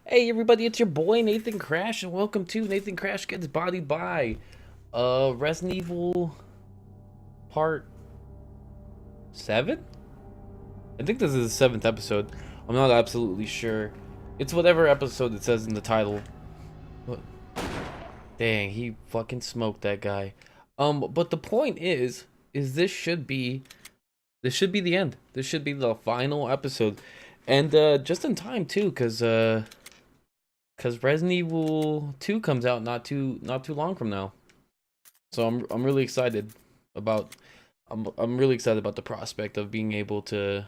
Hey everybody, it's your boy Nathan Crash, and welcome to Nathan Crash Gets Bodied by Resident Evil Part 7? I think this is the 7th episode. I'm not absolutely sure. It's whatever episode it says in the title. What? Dang, he fucking smoked that guy. But the point is this should be the end. This should be the final episode. And just in time too, cause Resident Evil 2 comes out not too long from now. So I'm really excited about I'm really excited about the prospect of being able to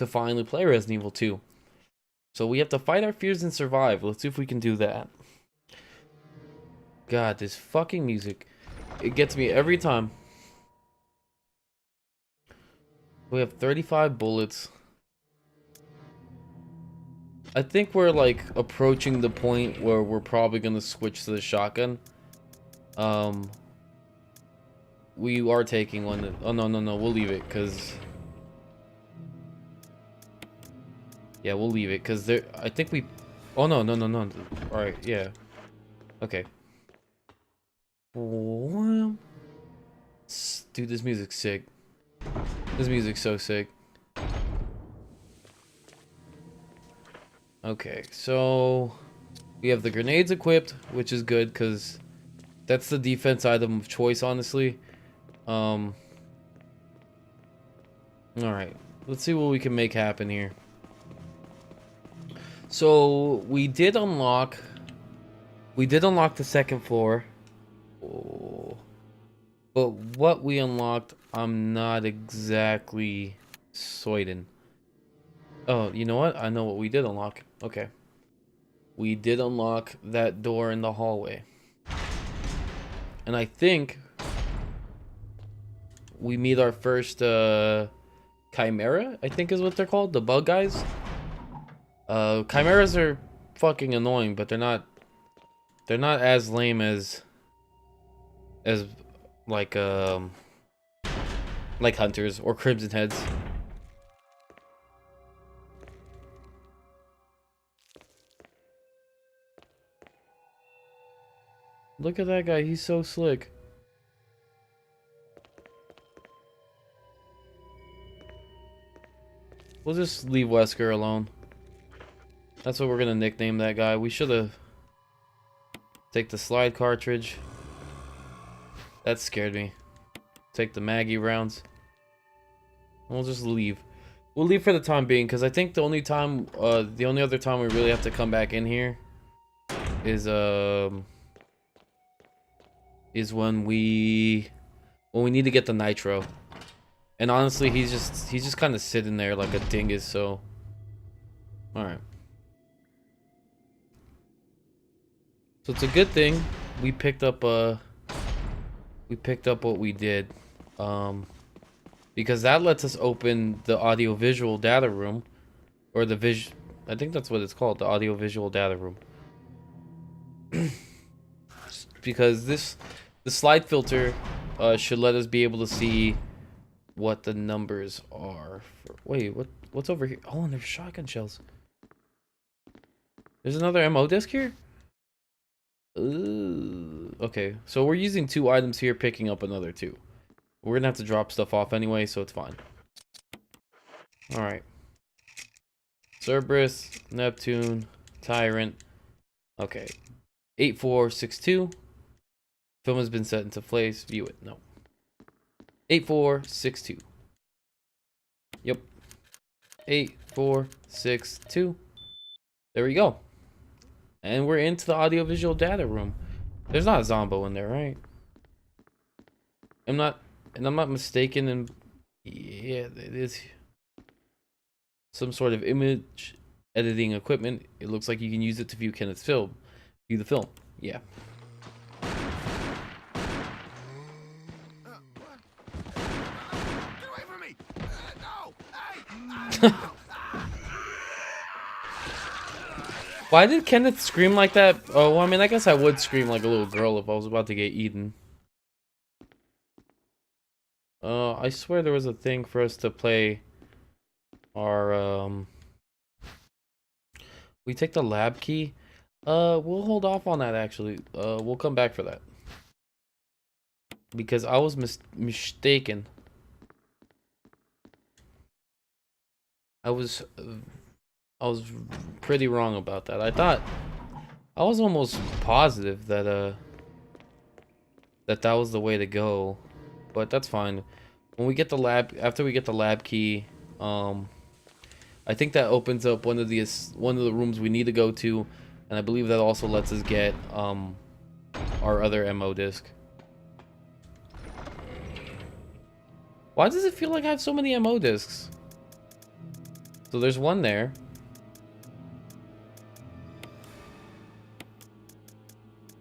finally play Resident Evil 2. So we have to fight our fears and survive. Let's see if we can do that. God, this fucking music. It gets me every time. We have 35 bullets. I think we're like approaching the point where we're probably gonna switch to the shotgun. Um we are taking one. Oh no, we'll leave it because yeah, we'll leave it because there. I think we. Oh no. All right, yeah. Okay. Dude, this music's sick. This music's so sick. Okay, so we have the grenades equipped, which is good because that's the defense item of choice, honestly. All right, let's see what we can make happen here. So we did unlock the second floor. Oh. But what we unlocked, I'm not exactly certain. Oh, you know what? I know what we did unlock. Okay. We did unlock that door in the hallway. And I think we meet our first Chimera, I think is what they're called, the bug guys. Chimeras are fucking annoying, but they're not as lame as like like hunters or crimson heads. Look at that guy, he's so slick. We'll just leave Wesker alone. That's what we're gonna nickname that guy. We should have take the slide cartridge. That scared me. Take the Maggie rounds. We'll just leave. We'll leave for the time being, because I think the only other time we really have to come back in here is when we need to get the nitro. And honestly, he's just kind of sitting there like a dingus. So, all right. So it's a good thing we picked up what we did, because that lets us open the audio-visual data room, or I think that's what it's called, the audio-visual data room. Because the slide filter should let us be able to see what the numbers are. Wait, what's over here? Oh, and there's shotgun shells. There's another MO disc here? Okay, so we're using 2 items here, picking up another 2. We're gonna have to drop stuff off anyway, so it's fine. Alright. Cerberus, Neptune, Tyrant. Okay. 8462. Film has been set into place. View it. No. 8462. Yep. 8462. There we go. And we're into the audiovisual data room. There's not a Zombo in there, right? I'm not mistaken, and yeah, it is some sort of image editing equipment. It looks like you can use it to view Kenneth's film. View the film. Yeah. Why did Kenneth scream like that? Oh, well, I mean, I guess I would scream like a little girl if I was about to get eaten. I swear there was a thing for us to play our We take the lab key. We'll hold off on that actually. We'll come back for that. Because I was mistaken. I was pretty wrong about that. I was almost positive that that was the way to go, but that's fine. When we get the lab, after we get the lab key, I think that opens up one of the rooms we need to go to, and I believe that also lets us get our other MO disc. Why does it feel like I have so many MO discs? So there's one there.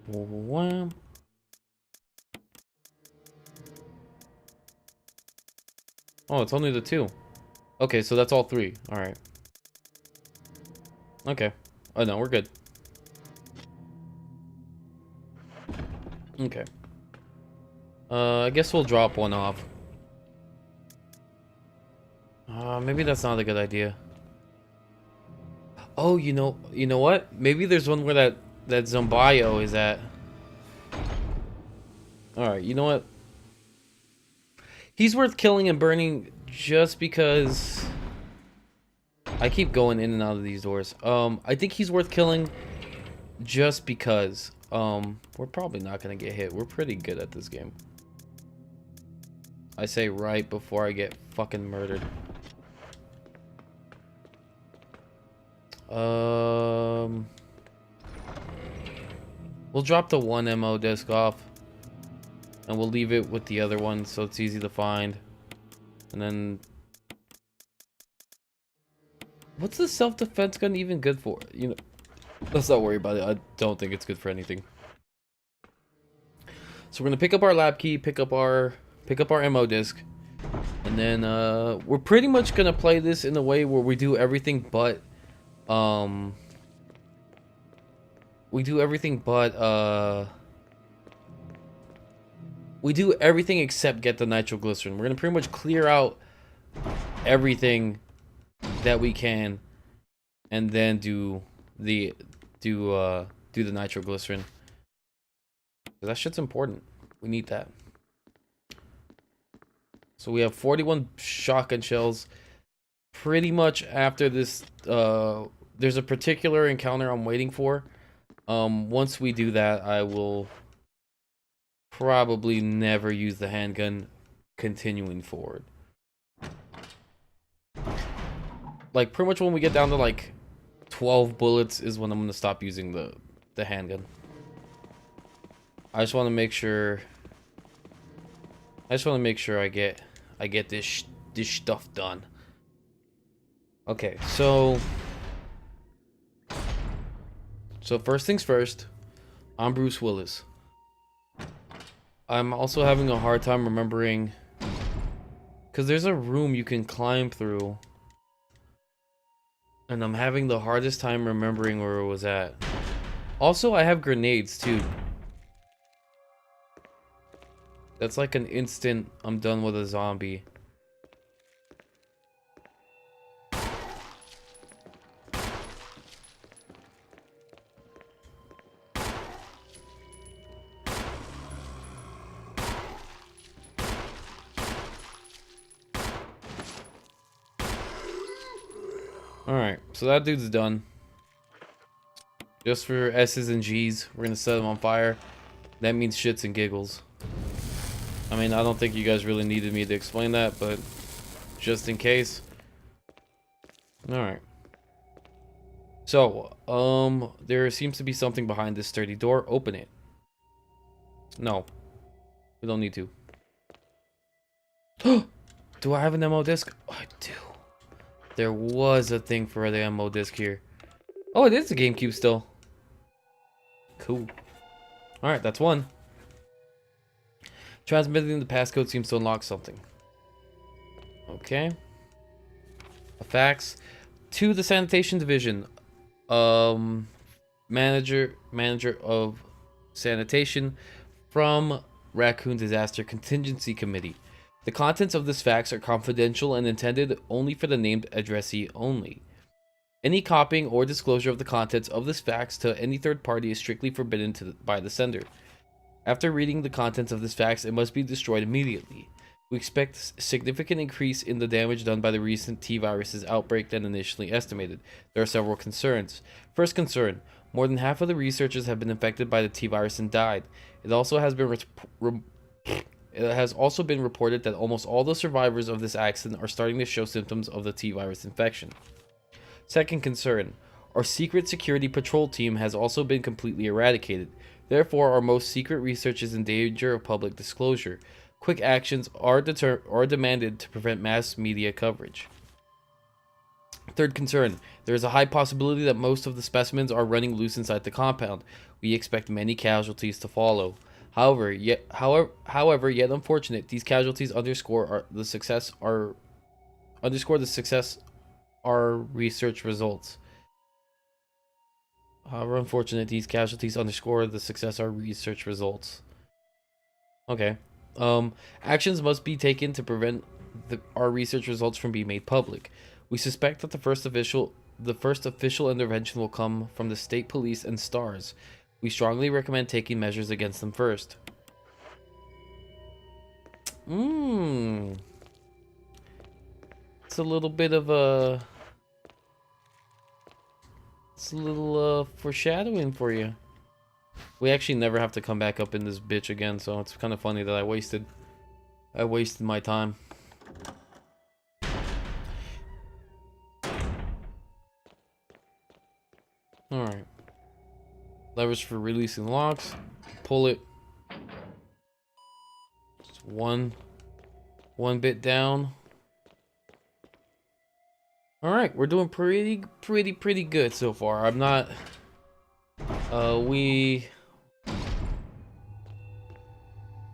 Wham. Oh, it's only the two. Okay, so that's all three. Alright. Okay. Oh, no, we're good. Okay. I guess we'll drop one off. Maybe that's not a good idea. Oh, you know what? Maybe there's one where that Zombayo is at. Alright, you know what? He's worth killing and burning just because I keep going in and out of these doors. I think he's worth killing just because we're probably not gonna get hit. We're pretty good at this game. I say right before I get fucking murdered. We'll drop the one MO disc off. And we'll leave it with the other one so it's easy to find. And then... what's the self-defense gun even good for? You know, let's not worry about it. I don't think it's good for anything. So we're gonna pick up our lab key, pick up our MO disc. And then we're pretty much gonna play this in a way where we do everything but we do everything except get the nitroglycerin. We're gonna pretty much clear out everything that we can, and then do the nitroglycerin. That shit's important. We need that. So we have 41 shotgun shells. Pretty much after this, there's a particular encounter I'm waiting for. Once we do that, I will probably never use the handgun continuing forward. Like, pretty much when we get down to like 12 bullets is when I'm gonna stop using the handgun. I just want to make sure I get this stuff done. Okay, so first things first, I'm Bruce Willis. I'm also having a hard time remembering, because there's a room you can climb through, and I'm having the hardest time remembering where it was at. Also, I have grenades too. That's like an instant I'm done with a zombie. Alright, so that dude's done. Just for S's and G's, we're gonna set him on fire. That means shits and giggles. I mean, I don't think you guys really needed me to explain that, but just in case. Alright. So, there seems to be something behind this sturdy door. Open it. No. We don't need to. Do I have an MO disc? Oh, I do. There was a thing for the MO disc here. Oh, it is a GameCube still. Cool. Alright, that's one. Transmitting the passcode seems to unlock something. Okay. A fax to the sanitation division. Manager of sanitation from Raccoon Disaster Contingency Committee. The contents of this fax are confidential and intended only for the named addressee only. Any copying or disclosure of the contents of this fax to any third party is strictly forbidden by the sender. After reading the contents of this fax, it must be destroyed immediately. We expect a significant increase in the damage done by the recent T-Virus's outbreak than initially estimated. There are several concerns. First concern, more than half of the researchers have been infected by the T-Virus and died. It also has been reported that almost all the survivors of this accident are starting to show symptoms of the T-Virus infection. Second concern, our secret security patrol team has also been completely eradicated. Therefore, our most secret research is in danger of public disclosure. Quick actions are demanded to prevent mass media coverage. Third concern, there is a high possibility that most of the specimens are running loose inside the compound. We expect many casualties to follow. However, yet unfortunate, these casualties underscore the success our research results. However unfortunate, these casualties underscore the success our research results. Okay. Actions must be taken to prevent our research results from being made public. We suspect that the first official intervention will come from the state police and STARS. We strongly recommend taking measures against them first. It's a little bit of a... It's a little foreshadowing for you. We actually never have to come back up in this bitch again, so it's kind of funny that I wasted my time. Alright. Levers for releasing locks. Pull it. Just one bit down. Alright, we're doing pretty good so far. I'm not...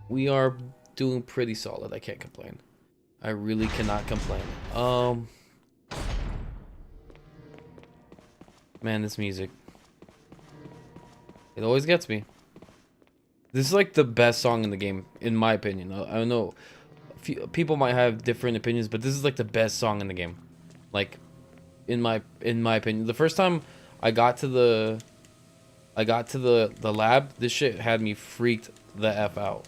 We are doing pretty solid. I can't complain. I really cannot complain. Man, this music. It always gets me. This is like the best song in the game, in my opinion. I don't know. People might have different opinions, but this is like the best song in the game. Like, in my opinion. The first time I got to the lab, this shit had me freaked the F out.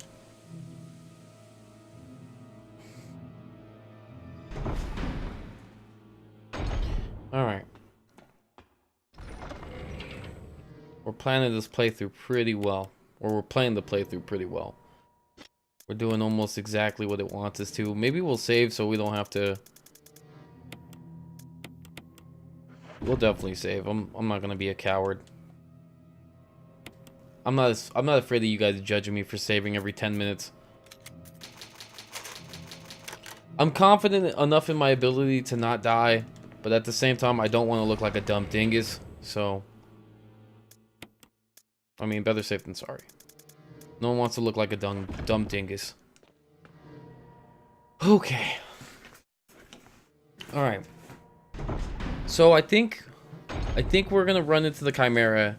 Alright. We're planning this playthrough pretty well. Or we're playing the playthrough pretty well. We're doing almost exactly what it wants us to. Maybe we'll save so we don't have to... We'll definitely save. I'm not gonna be a coward. I'm not afraid of you guys judging me for saving every 10 minutes. I'm confident enough in my ability to not die, but at the same time, I don't want to look like a dumb dingus. So, I mean, better safe than sorry. No one wants to look like a dumb dingus. Okay. All right. So I think we're gonna run into the Chimera.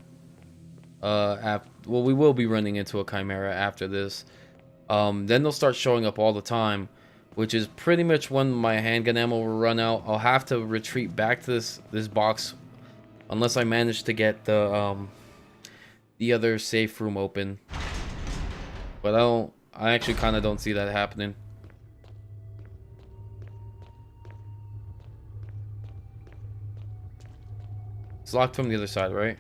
Well, we will be running into a Chimera after this. Then they'll start showing up all the time, which is pretty much when my handgun ammo will run out. I'll have to retreat back to this box, unless I manage to get the other safe room open. But I actually kind of don't see that happening. It's locked from the other side, right?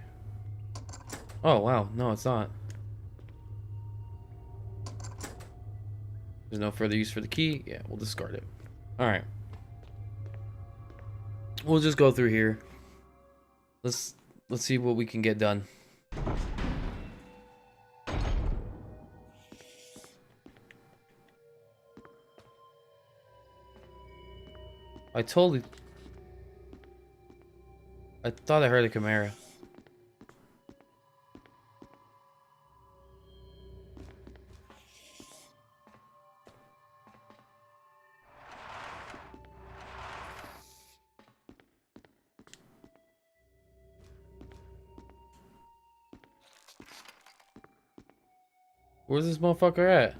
Oh, wow. No, it's not. There's no further use for the key. Yeah, we'll discard it. Alright. We'll just go through here. Let's see what we can get done. I thought I heard a Chimera. Where's this motherfucker at?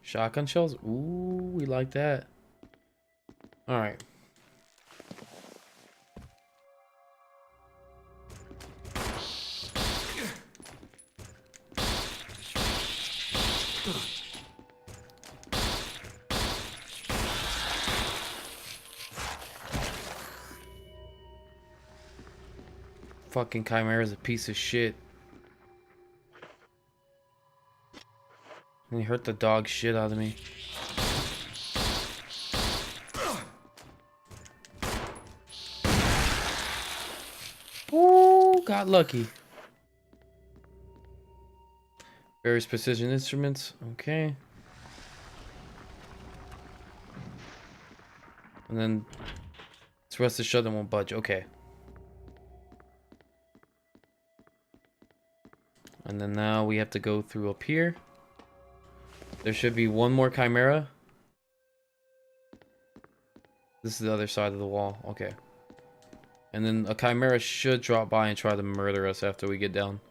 Shotgun shells? Ooh, we like that. Alright. Fucking Chimera's a piece of shit. And he hurt the dog shit out of me. Ooh, got lucky. Various precision instruments. Okay. And then it's rusted shut and won't budge. Okay. And then now we have to go through up here. There should be one more Chimera. This is the other side of the wall. Okay. And then a Chimera should drop by and try to murder us after we get down.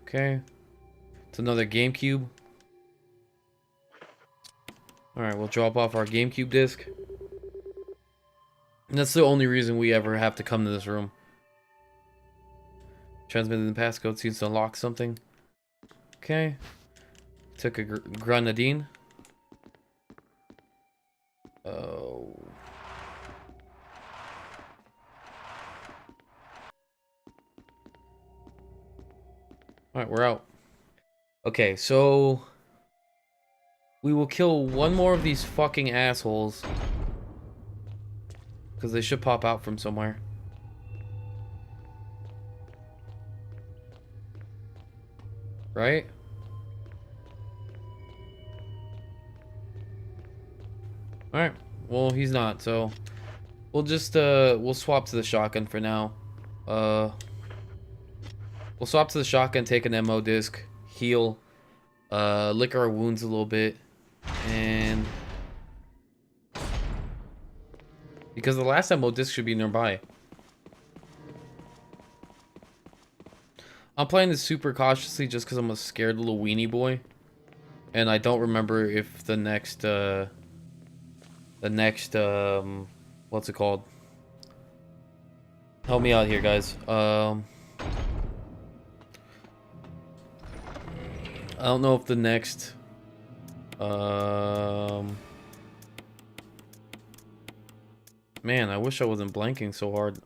Okay. It's another GameCube. Alright, we'll drop off our GameCube disc. And that's the only reason we ever have to come to this room. Transmitted the passcode seems to unlock something. Okay. Took a grenadine. Oh. Alright, we're out. Okay, so we will kill one more of these fucking assholes. Because they should pop out from somewhere. Right? Alright. Well, he's not, so we'll just we'll swap to the shotgun for now. We'll swap to the shotgun, take an ammo disc, heal, lick our wounds a little bit, and because the last ammo disc should be nearby. I'm playing this super cautiously just because I'm a scared little weenie boy, and I don't remember if the next what's it called? Help me out here, guys. I don't know if the next man, I wish I wasn't blanking so hard.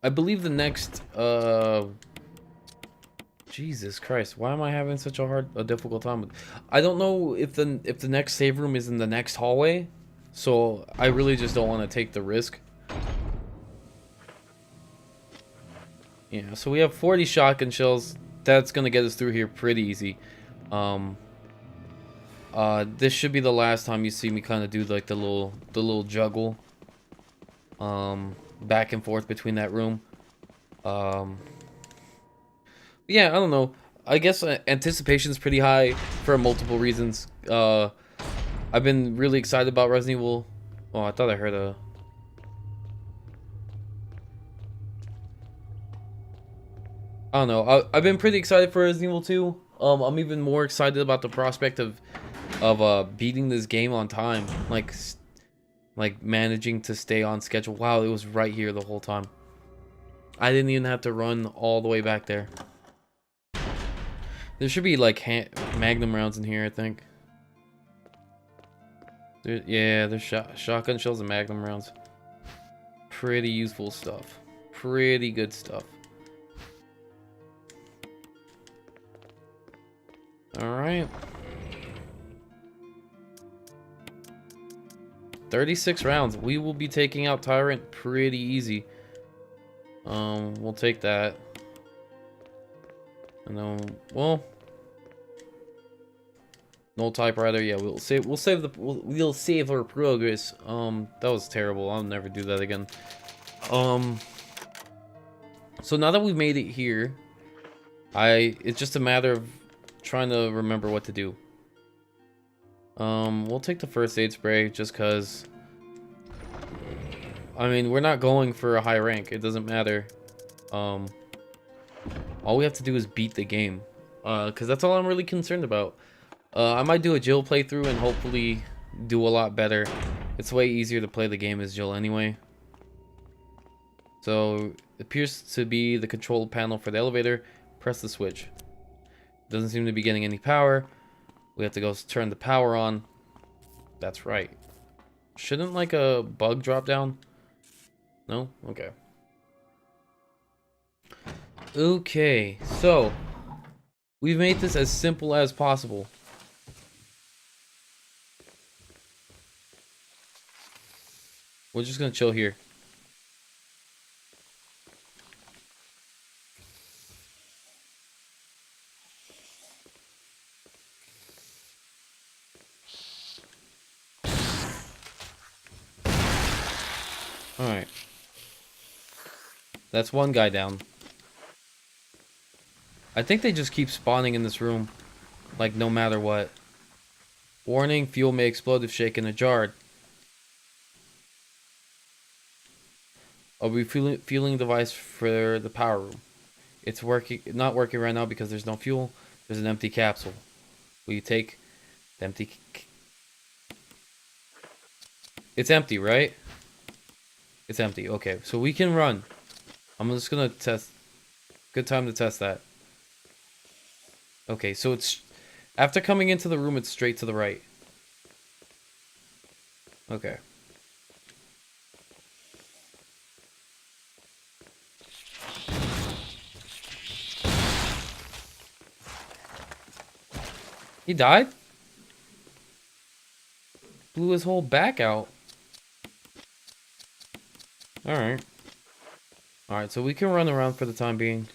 I believe the next Jesus Christ, why am I having such a difficult time with... I don't know if the next save room is in the next hallway, so I really just don't want to take the risk. Yeah, so we have 40 shotgun shells. That's gonna get us through here pretty easy. This should be the last time you see me kind of do like the little juggle back and forth between that room. Yeah, I don't know. I guess anticipation is pretty high for multiple reasons. I've been really excited about Resident Evil. Oh, I thought I heard a... I don't know. I've been pretty excited for Resident Evil 2. I'm even more excited about the prospect of beating this game on time. Like managing to stay on schedule. Wow, it was right here the whole time. I didn't even have to run all the way back there. There should be like magnum rounds in here, I think. There's shotgun shells and magnum rounds. Pretty useful stuff. Pretty good stuff. Alright. 36 rounds. We will be taking out Tyrant pretty easy. We'll take that. And then, well, no typewriter. Yeah, we'll save our progress. That was terrible. I'll never do that again. So now that we've made it here, it's just a matter of trying to remember what to do. We'll take the first aid spray just cause I mean, we're not going for a high rank. It doesn't matter. All All we have to do is beat the game. Because that's all I'm really concerned about. I might do a Jill playthrough and hopefully do a lot better. It's way easier to play the game as Jill anyway. So, it appears to be the control panel for the elevator. Press the switch. Doesn't seem to be getting any power. We have to go turn the power on. That's right. Shouldn't like a bug drop down? No? Okay. Okay, so we've made this as simple as possible. We're just gonna chill here. Alright. That's one guy down. I think they just keep spawning in this room. Like, no matter what. Warning, fuel may explode if shaken or jarred. I'll be fueling device for the power room. It's not working right now because there's no fuel. There's an empty capsule. Will you take the empty... It's empty, right? It's empty. Okay, so we can run. I'm just gonna test. Good time to test that. Okay, so it's... After coming into the room, it's straight to the right. Okay. He died? Blew his whole back out. Alright. Alright, so we can run around for the time being.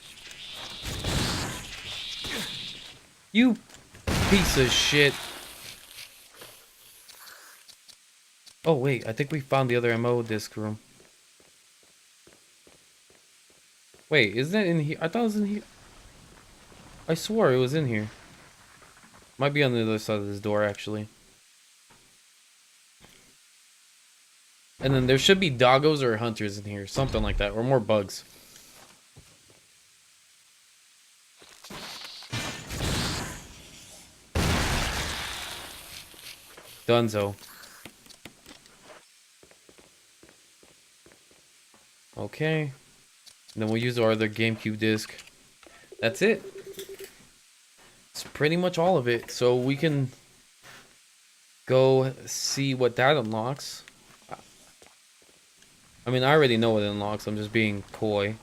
You piece of shit. Oh, wait. I think we found the other MO disc room. Wait, isn't it in here? I thought it was in here. I swore it was in here. Might be on the other side of this door, actually. And then there should be doggos or hunters in here. Something like that. Or more bugs. Dunzo. Okay. And then we'll use our other GameCube disc. That's it. It's pretty much all of it. So we can go see what that unlocks. I mean, I already know what it unlocks. I'm just being coy.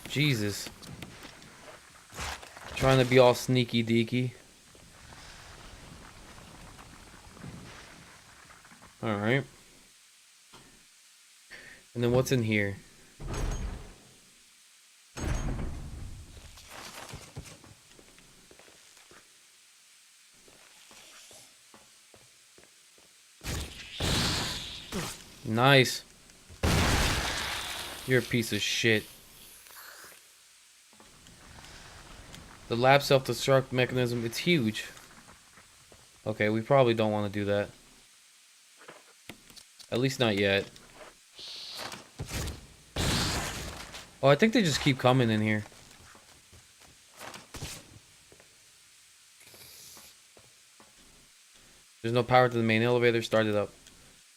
Jesus. Trying to be all sneaky deaky. Alright. And then what's in here? Nice. You're a piece of shit. The lab self-destruct mechanism, it's huge. Okay, we probably don't want to do that. At least not yet. Oh, I think they just keep coming in here. There's no power to the main elevator. Start it up.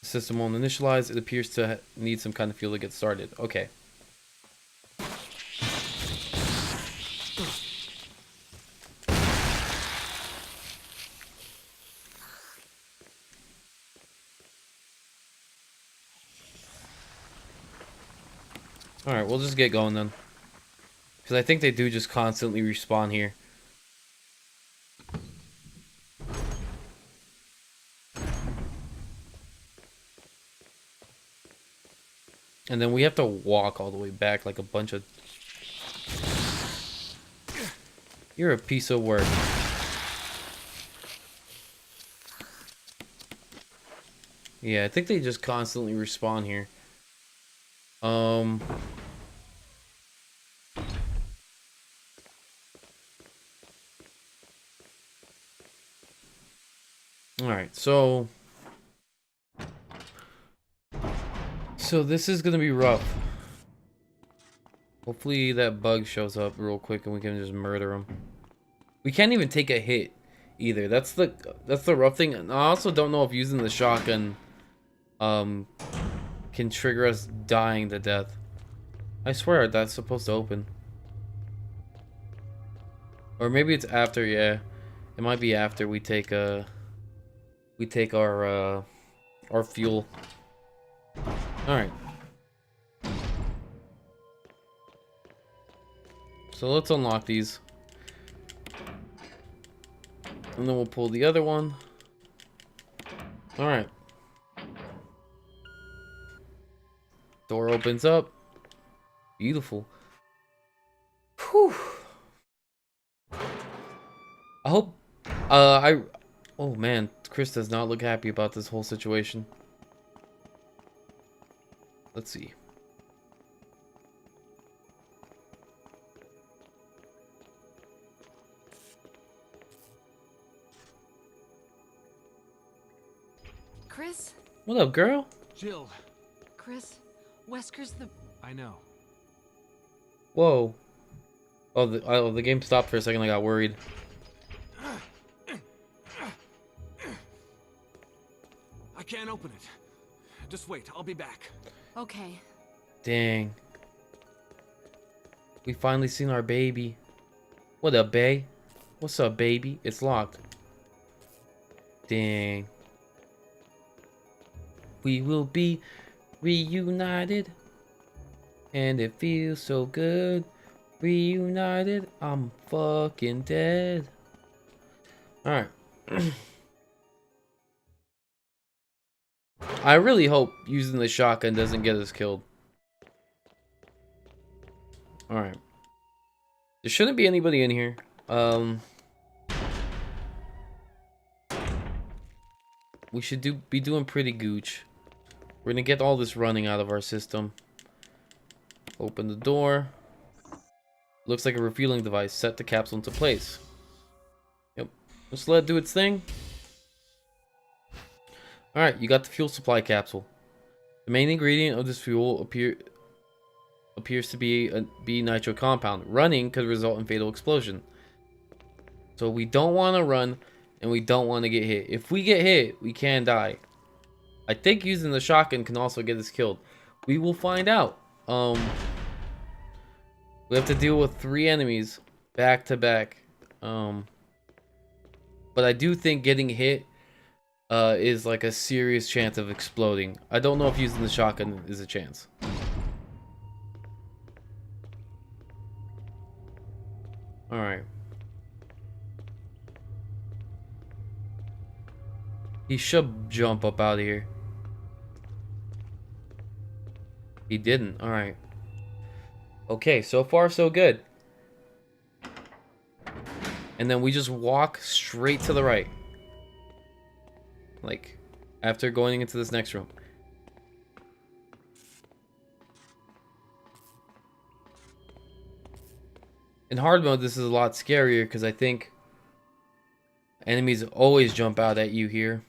The system won't initialize. It appears to need some kind of fuel to get started. Okay. Alright, we'll just get going then. Because I think they do just constantly respawn here. And then we have to walk all the way back like a bunch of... You're a piece of work. Yeah, I think they just constantly respawn here. Alright, so this is gonna be rough. Hopefully that bug shows up real quick and we can just murder him. We can't even take a hit either. That's the rough thing. And I also don't know if using the shotgun can trigger us dying to death. I swear that's supposed to open. Or maybe it's after, yeah. It might be after we take our fuel. Alright. So let's unlock these. And then we'll pull the other one. Alright. Door opens up. Beautiful. Whew. I hope oh man, Chris does not look happy about this whole situation. Let's see. Chris? What up, girl? Jill. Chris, Wesker's the... I know. Whoa. Oh, the game stopped for a second. I got worried. I can't open it. Just wait, I'll be back. Okay. Dang. We finally seen our baby. What up, bae? What's up, baby? It's locked. Dang. We will be reunited. And it feels so good. Reunited. I'm fucking dead. Alright. I really hope using the shotgun doesn't get us killed. Alright. There shouldn't be anybody in here. We should be doing pretty gooch. We're gonna get all this running out of our system. Open the door. Looks like a refueling device. Set the capsule into place. Yep. Just let it do its thing. Alright, you got the fuel supply capsule. The main ingredient of this fuel appears to be a nitro compound. Running could result in fatal explosion. So we don't want to run, and we don't want to get hit. If we get hit, we can die. I think using the shotgun can also get us killed. We will find out. We have to deal with 3 enemies back to back. But I do think getting hit is like a serious chance of exploding. I don't know if using the shotgun is a chance. Alright. He should jump up out of here. He didn't. Alright. Okay, so far so good. And then we just walk straight to the right. Like, after going into this next room. In hard mode, this is a lot scarier because I think enemies always jump out at you here.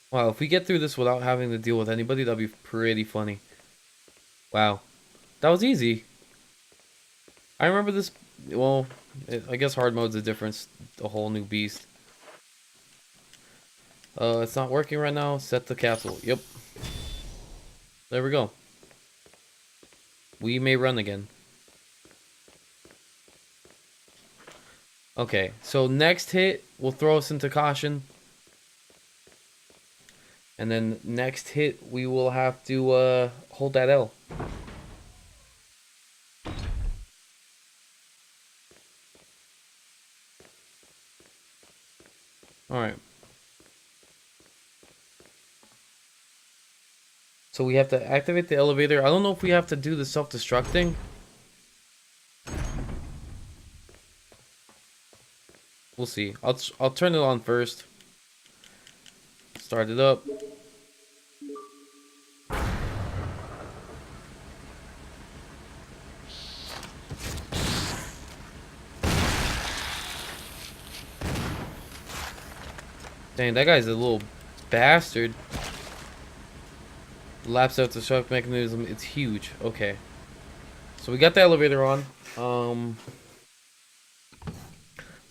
Wow, if we get through this without having to deal with anybody, that'd be pretty funny. Wow. That was easy. I remember this... Well, I guess hard mode's a whole new beast. It's not working right now. Set the capsule. Yep. There we go. We may run again. Okay, so next hit will throw us into caution. And then next hit, we will have to hold that L. Alright. So we have to activate the elevator. I don't know if we have to do the self-destructing. We'll see. I'll turn it on first. Start it up. Dang, that guy's a little bastard. Laps out the shock mechanism. It's huge. Okay. So we got the elevator on. So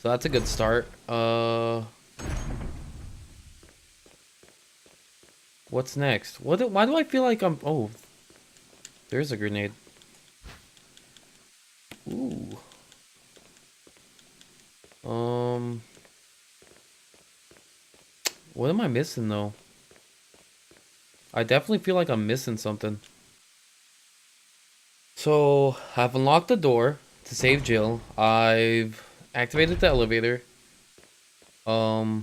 that's a good start. What's next? Why do I feel like I'm... Oh, there's a grenade. Ooh. What am I missing though? I definitely feel like I'm missing something. So I've unlocked the door to save Jill. I've activated the elevator. I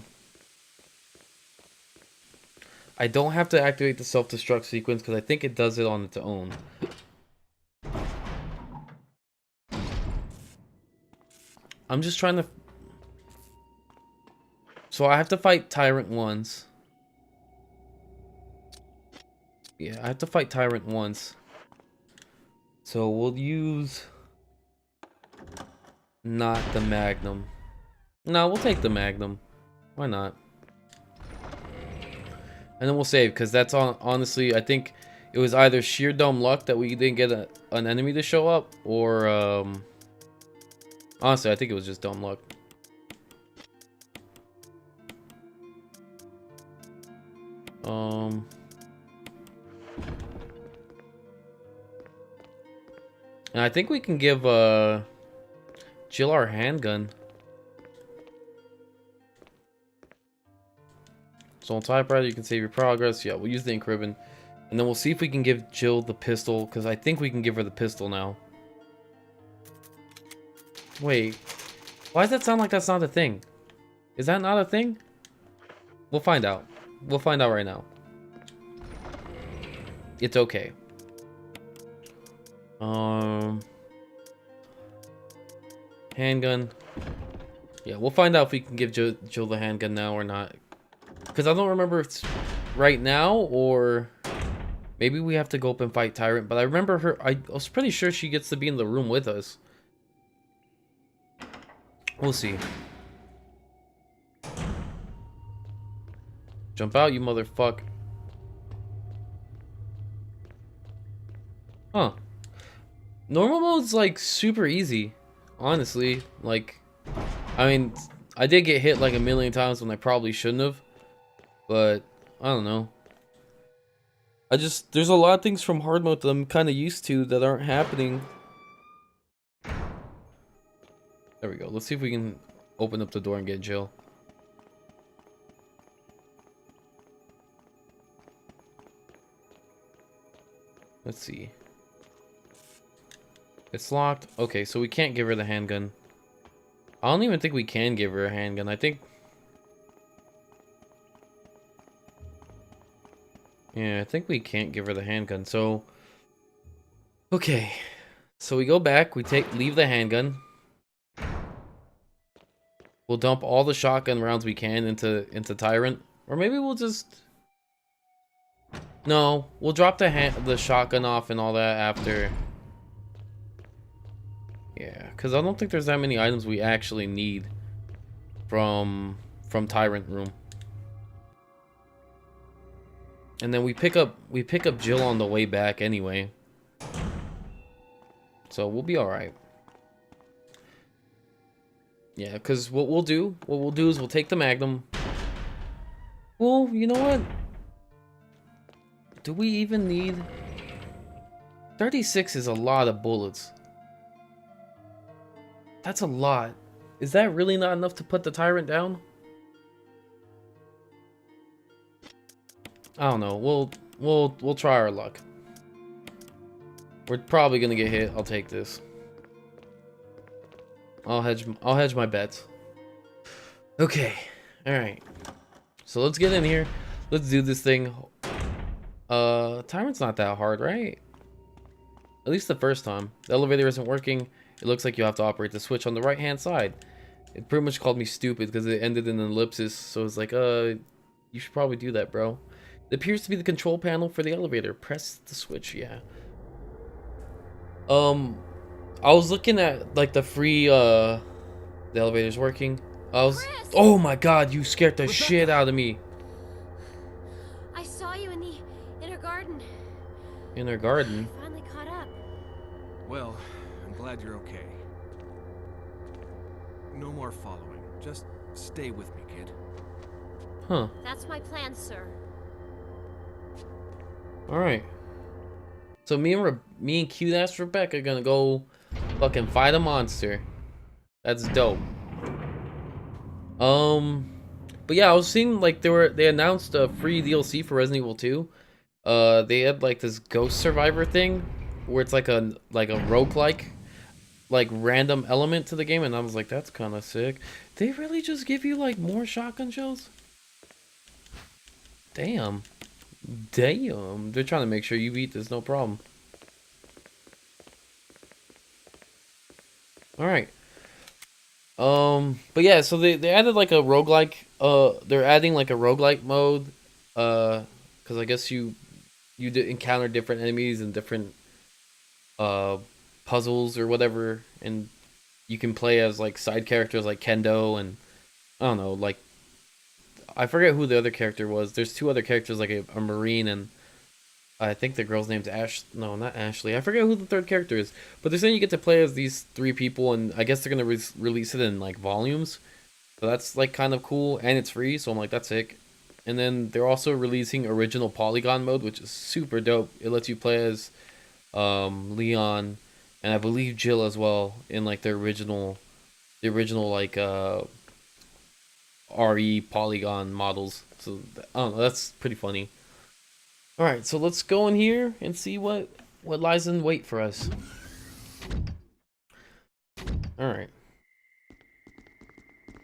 don't have to activate the self-destruct sequence because I think it does it on its own. I'm just trying to... So I have to fight Tyrant once. Yeah, I have to fight Tyrant once. So we'll use... Not the Magnum. No, we'll take the Magnum. Why not? And then we'll save, because that's honestly, I think it was either sheer dumb luck that we didn't get an enemy to show up, or honestly, I think it was just dumb luck. And I think we can give Jill our handgun. So on typewriter, you can save your progress. Yeah, we'll use the ink ribbon. And then we'll see if we can give Jill the pistol, because I think we can give her the pistol now. Wait. Why does that sound like that's not a thing? Is that not a thing? We'll find out. We'll find out right now. It's okay. Handgun. Yeah, we'll find out if we can give Jill the handgun now or not. Because I don't remember if it's right now or maybe we have to go up and fight Tyrant. But I remember her. I was pretty sure she gets to be in the room with us. We'll see. Jump out, you motherfucker. Huh. Normal mode's like super easy. Honestly. Like, I mean, I did get hit like a million times when I probably shouldn't have. But, I don't know. There's a lot of things from hard mode that I'm kind of used to that aren't happening. There we go. Let's see if we can open up the door and get Jill. Let's see. It's locked. Okay, so we can't give her the handgun. I don't even think we can give her a handgun. I think... Yeah, I think we can't give her the handgun, so... Okay. So we go back, we leave the handgun. We'll dump all the shotgun rounds we can into Tyrant. Or maybe we'll just... No, we'll drop the shotgun off and all that after. Yeah, because I don't think there's that many items we actually need from Tyrant room. And then we pick up Jill on the way back anyway. So we'll be alright. Yeah, because what we'll do is we'll take the Magnum. Well, you know what? Do we even need... 36 is a lot of bullets. That's a lot. Is that really not enough to put the Tyrant down? I don't know. We'll try our luck. We're probably gonna get hit. I'll take this. I'll hedge my bets. Okay. Alright. So let's get in here. Let's do this thing. Tyrant's not that hard, right? At least the first time. The elevator isn't working. It looks like you have to operate the switch on the right hand side. It pretty much called me stupid because it ended in an ellipsis. So it's like, you should probably do that, bro. It appears to be the control panel for the elevator. Press the switch, yeah. I was looking at like the free the elevator's working. I was. Chris! Oh my god, you scared the Rebecca! shit out of me. I saw you in the inner garden. In her garden. I finally caught up. Well, I'm glad you're okay. No more following. Just stay with me, kid. Huh. That's my plan, sir. Alright. So me and cute ass Rebecca gonna go fucking fight a monster. That's dope. But yeah, I was seeing like they announced a free DLC for Resident Evil 2. They had like this ghost survivor thing where it's like a roguelike like random element to the game, and I was like, that's kind of sick. They really just give you like more shotgun shells? Damn. Damn. They're trying to make sure you beat this, no problem. Alright. But yeah, so they added like a roguelike, they're adding like a roguelike mode, because I guess you encounter different enemies and different, puzzles or whatever, and you can play as like side characters like Kendo and, I don't know, like, I forget who the other character was. There's two other characters, like a Marine, and I think the girl's name's Ash. No, not Ashley. I forget who the third character is. But they're saying you get to play as these three people, and I guess they're gonna release it in like volumes. So that's like kind of cool, and it's free. So I'm like, that's sick. And then they're also releasing original polygon mode, which is super dope. It lets you play as Leon, and I believe Jill as well in like the original like RE polygon models. So I don't know, that's pretty funny. All right, so let's go in here and see what lies in wait for us. All right.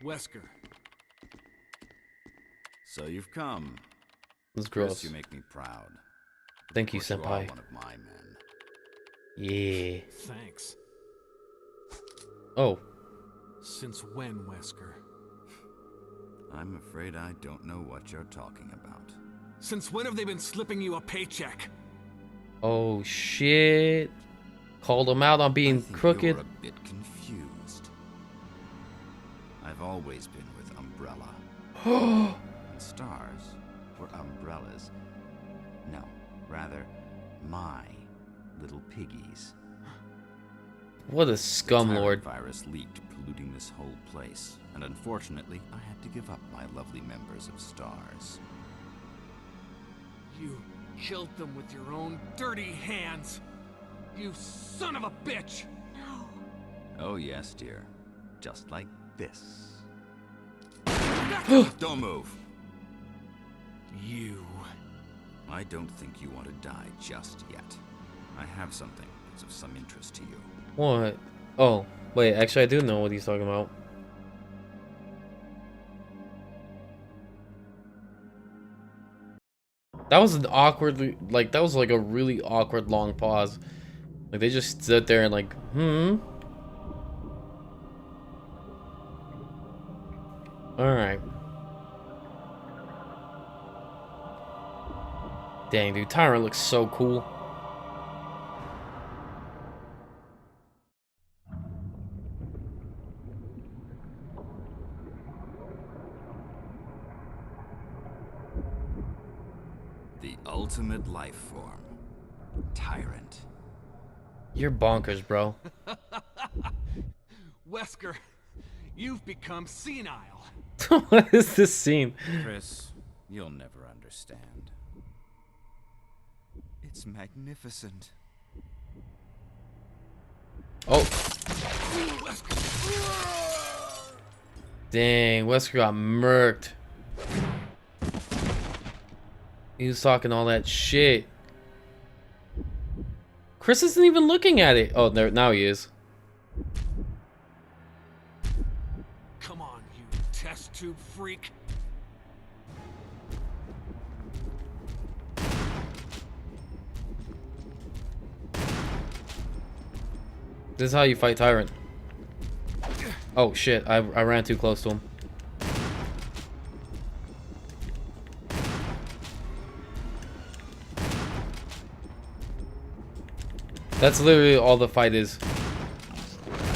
Wesker. So you've come. That's Chris, gross. you make me proud. Thank you, Of course you are senpai. one of my men. Yeah. Thanks. Oh. Since when, Wesker? I'm afraid I don't know what you're talking about. Since when have they been slipping you a paycheck? Oh shit. Called him out on I being think crooked. You're a bit confused. I've always been with Umbrella. And stars were umbrellas. No, rather, my little piggies. What a The scumlord. virus leaked, polluting this whole place. And unfortunately, I had to give up my lovely members of Stars. You killed them with your own dirty hands. You son of a bitch! No. Oh yes, dear. Just like this. Don't move. You. I don't think you want to die just yet. I have something that's of some interest to you. What? Oh, wait, actually I do know what he's talking about. That was an awkwardly, like, that was like a really awkward long pause. Like, they just stood there and like, Alright. Dang, dude, Tyrant looks so cool. The ultimate life form. Tyrant. You're bonkers, bro. Wesker, you've become senile. What is this scene? Chris, you'll never understand. It's magnificent. Oh, Wesker. dang, Wesker got murked. He was talking all that shit. Chris isn't even looking at it. Oh, there, now he is. Come on, you test tube freak. This is how you fight Tyrant. Oh shit, I ran too close to him. That's literally all the fight is.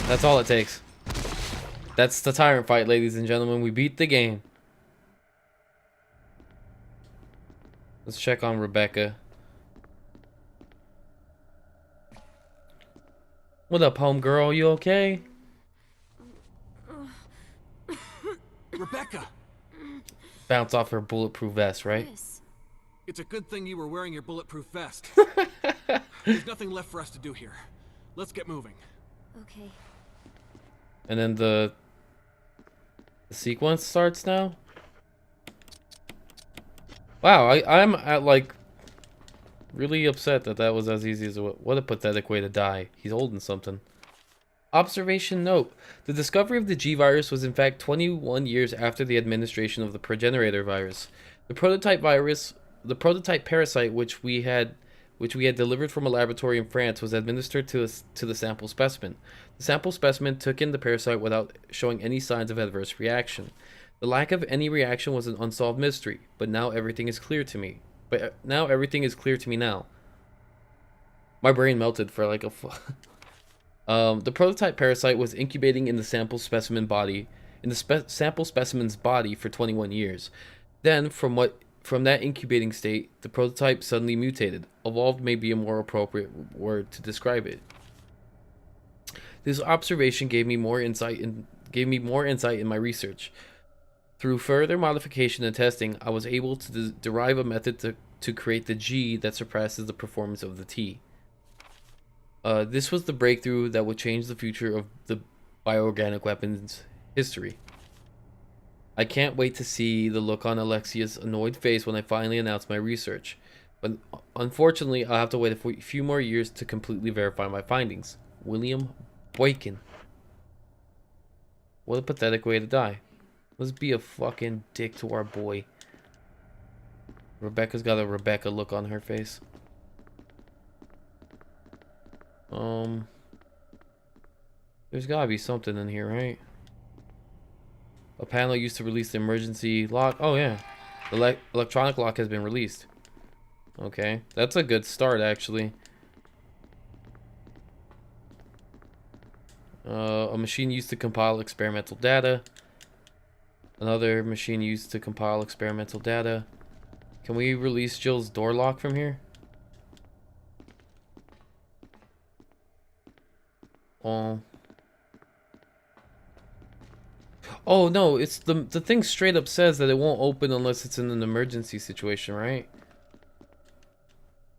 That's all it takes. That's the tyrant fight, ladies and gentlemen. We beat the game. Let's check on Rebecca. What up, homegirl? You okay? Rebecca! Bounce off her bulletproof vest, right? Yes. It's a good thing you were wearing your bulletproof vest. There's nothing left for us to do here. Let's get moving. Okay. And then the sequence starts now. Wow, I'm at like really upset that that was as easy as it. What a pathetic way to die. He's holding something. Observation note: the discovery of the G virus was in fact 21 years after the administration of the progenitor virus. The prototype parasite which we had delivered from a laboratory in France was administered to the sample specimen. The sample specimen took in the parasite without showing any signs of adverse reaction. The lack of any reaction was an unsolved mystery, but now everything is clear to me. Now. My brain melted for like a the prototype parasite was incubating in the sample specimen's body for 21 years. Then, from that incubating state, the prototype suddenly mutated. Evolved may be a more appropriate word to describe it. This observation gave me more insight in my research. Through further modification and testing, I was able to derive a method to create the G that surpasses the performance of the T. This was the breakthrough that would change the future of the bioorganic weapons history. I can't wait to see the look on Alexia's annoyed face when I finally announce my research. But unfortunately, I'll have to wait a few more years to completely verify my findings. William Boykin. What a pathetic way to die. Let's be a fucking dick to our boy. Rebecca's got a Rebecca look on her face. There's gotta be something in here, right? A panel used to release the emergency lock. Oh yeah, the electronic lock has been released. Okay, that's a good start actually. A machine used to compile experimental data. Another machine used to compile experimental data. Can we release Jill's door lock from here? Oh no, it's the thing straight up says that it won't open unless it's in an emergency situation, right?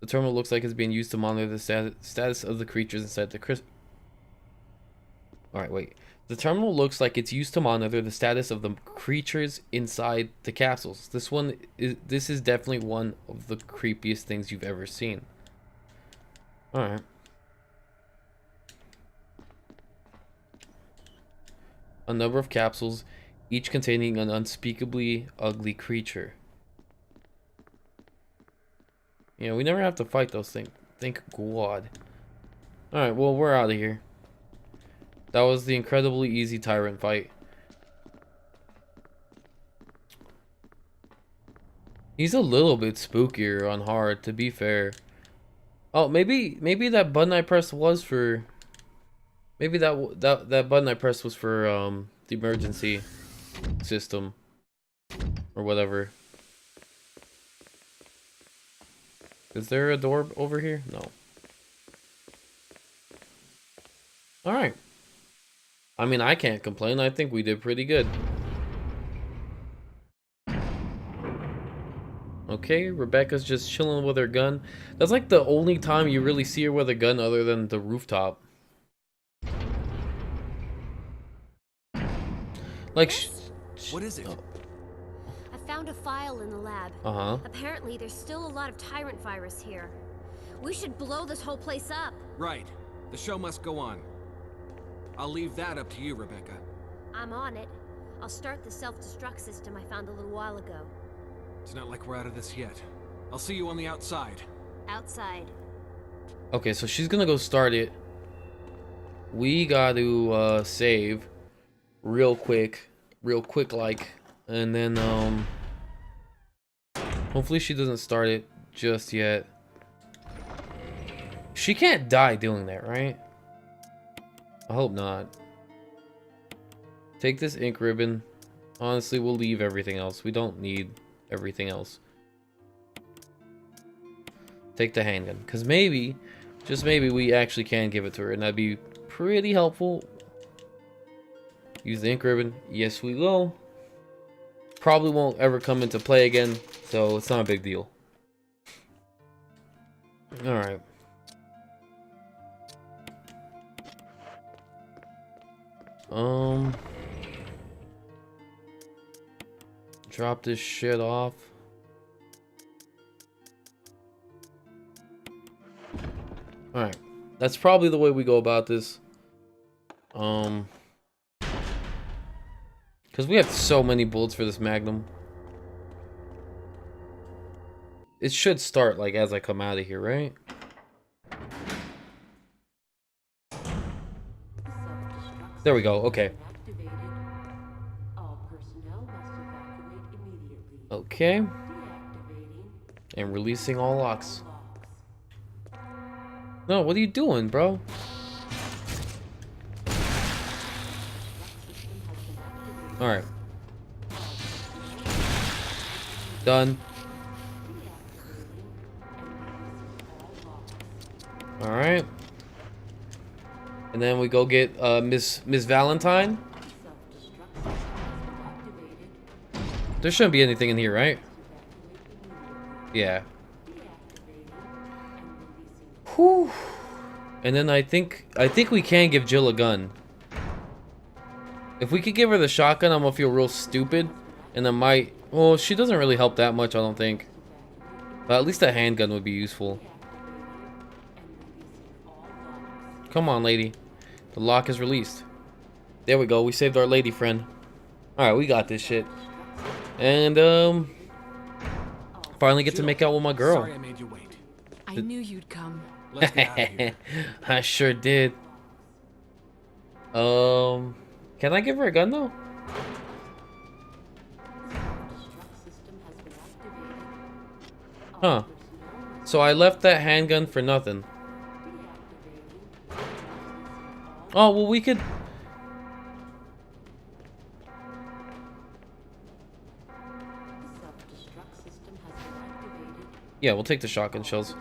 The terminal looks like it's being used to monitor the status of the creatures inside the Alright, wait. The terminal looks like it's used to monitor the status of the creatures inside the capsules. This is definitely one of the creepiest things you've ever seen. Alright. A number of capsules, each containing an unspeakably ugly creature. Yeah, we never have to fight those things. Thank God. Alright, well, we're out of here. That was the incredibly easy tyrant fight. He's a little bit spookier on hard, to be fair. Oh, maybe that button I pressed was for... Maybe that button I pressed was for the emergency system or whatever. Is there a door over here? No. All right. I mean, I can't complain. I think we did pretty good. Okay, Rebecca's just chilling with her gun. That's like the only time you really see her with a gun other than the rooftop. Like, what is it? Oh. I found a file in the lab. Uh-huh. Apparently, there's still a lot of tyrant virus here. We should blow this whole place up. Right. The show must go on. I'll leave that up to you, Rebecca. I'm on it. I'll start the self-destruct system I found a little while ago. It's not like we're out of this yet. I'll see you on the outside. Outside. Okay, so she's gonna go start it. We got to save real quick like, and then hopefully she doesn't start it just yet. She can't die doing that, right? I hope not. Take this ink ribbon. Honestly, we'll leave everything else. We don't need everything else. Take the handgun. Because maybe, just maybe, we actually can give it to her. And that'd be pretty helpful. Use the ink ribbon. Yes, we will. Probably won't ever come into play again. So, it's not a big deal. Alright. Drop this shit off. Alright. That's probably the way we go about this. Because we have so many bullets for this Magnum. It should start, like, as I come out of here, right? There we go, okay. Okay. And releasing all locks. No, what are you doing, bro? Alright. Done. Alright. And then we go get Miss Valentine. There shouldn't be anything in here, right? Yeah. Whew. And then I think we can give Jill a gun. If we could give her the shotgun, I'm gonna feel real stupid. And I might... Well, she doesn't really help that much, I don't think. But at least a handgun would be useful. Come on, lady. The lock is released. There we go. We saved our lady friend. Alright, we got this shit. And, finally get to make out with my girl. Sorry I made you wait. I knew you'd come. Let's get out of here. I sure did. Can I give her a gun, though? Huh. So I left that handgun for nothing. Oh, well, we could... Yeah, we'll take the shotgun shells.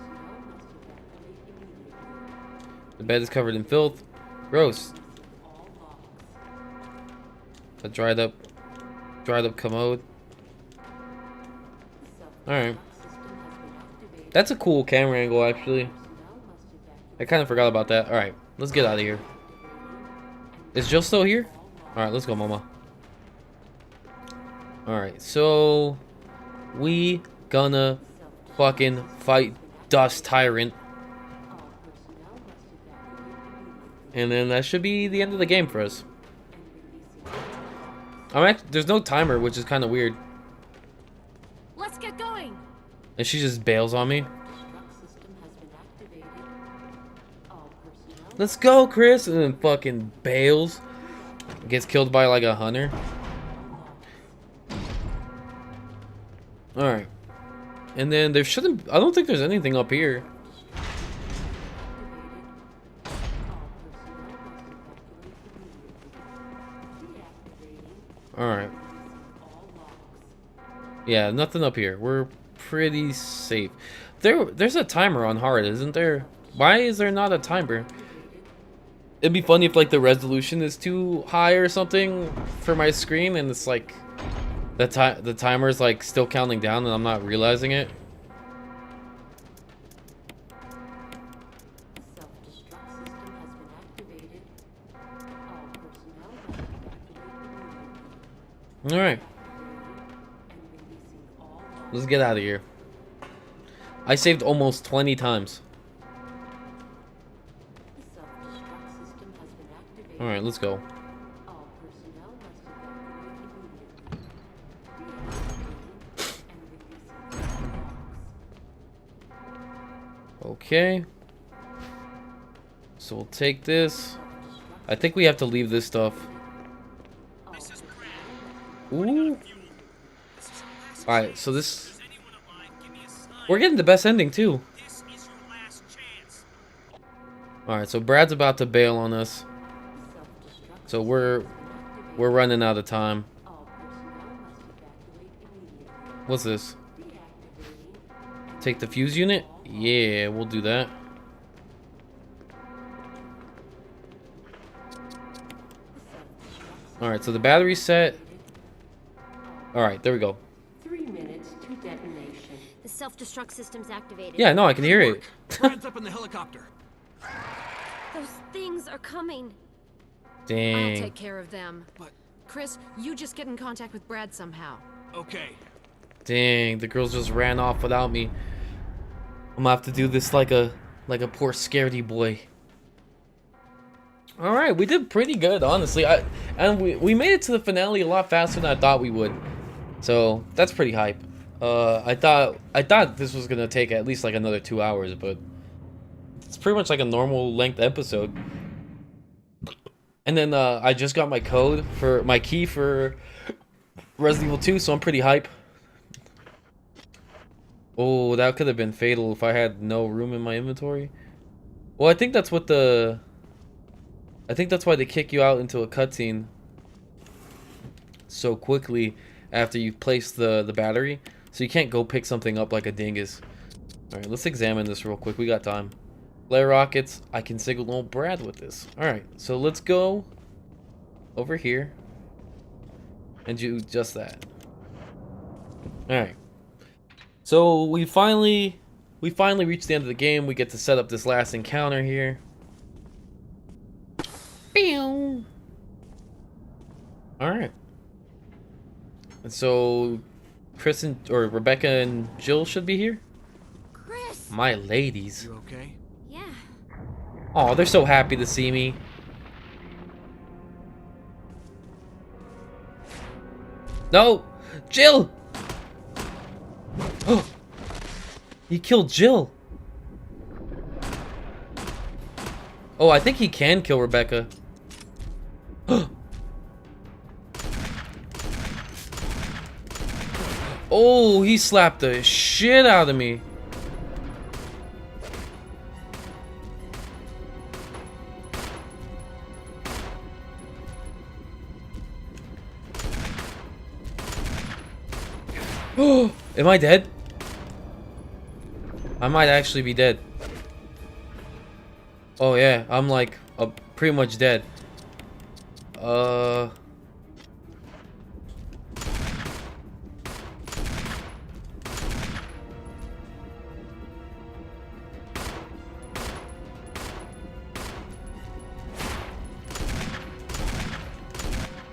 The bed is covered in filth. Gross. A dried up commode. Alright. That's a cool camera angle, actually. I kind of forgot about that. Alright, let's get out of here. Is Jill still here? Alright, let's go, mama. Alright, so... we gonna fucking fight Dust Tyrant. And then that should be the end of the game for us. There's no timer, which is kind of weird. Let's get going. And she just bails on me. Let's go, Chris! And then fucking bails. Gets killed by like a hunter. Alright. And then there shouldn't... I don't think there's anything up here. Alright. Yeah, nothing up here. We're pretty safe. There's a timer on hard, isn't there? Why is there not a timer? It'd be funny if like the resolution is too high or something for my screen and it's like the timer's like still counting down and I'm not realizing it. Alright. Let's get out of here. I saved almost 20 times. Alright, let's go. Okay. So we'll take this. I think we have to leave this stuff. Ooh. Alright, so this... We're getting the best ending, too. Alright, so Brad's about to bail on us. So we're We're running out of time. What's this? Take the fuse unit? Yeah, we'll do that. Alright, so the battery's set. Alright, there we go. 3 minutes to detonation. The self-destruct system's activated. Yeah, no, I can hear it. Brad's up in the helicopter. Those things are coming. I'll Dang. take care of them. But Chris, you just get in contact with Brad somehow. okay. Dang, the girls just ran off without me. I'm gonna have to do this like a poor scaredy boy. All right, we did pretty good, honestly. We made it to the finale a lot faster than I thought we would. So that's pretty hype. I thought this was gonna take at least like another 2 hours, but it's pretty much like a normal length episode. And then I just got my key for Resident Evil 2, so I'm pretty hype. Oh, that could have been fatal if I had no room in my inventory. Well, I think that's why they kick you out into a cutscene so quickly after you place the battery, so you can't go pick something up like a dingus. All right, let's examine this real quick. We got time. Flare rockets. I can signal Brad with this. All right, so let's go over here and do just that. All right. So we finally reached the end of the game. We get to set up this last encounter here. All right. And so Chris or Rebecca and Jill should be here. Chris! My ladies. You okay? Yeah. Oh, they're so happy to see me. No! Jill! Oh! He killed Jill. Oh, I think he can kill Rebecca. Oh, he slapped the shit out of me. Oh, am I dead? I might actually be dead. Oh yeah, I'm like pretty much dead.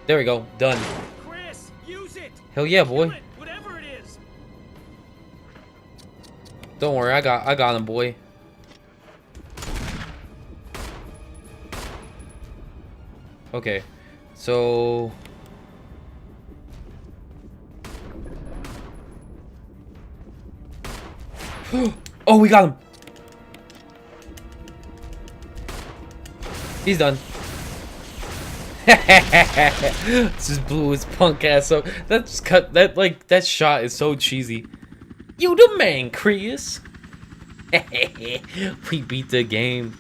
There we go, done. Chris, use it. Hell yeah, boy. Kill it, whatever it is. Don't worry, I got him, boy. Okay, so oh, we got him. He's done. Just blew his punk ass up. That shot is so cheesy. You the man, Chris. We beat the game.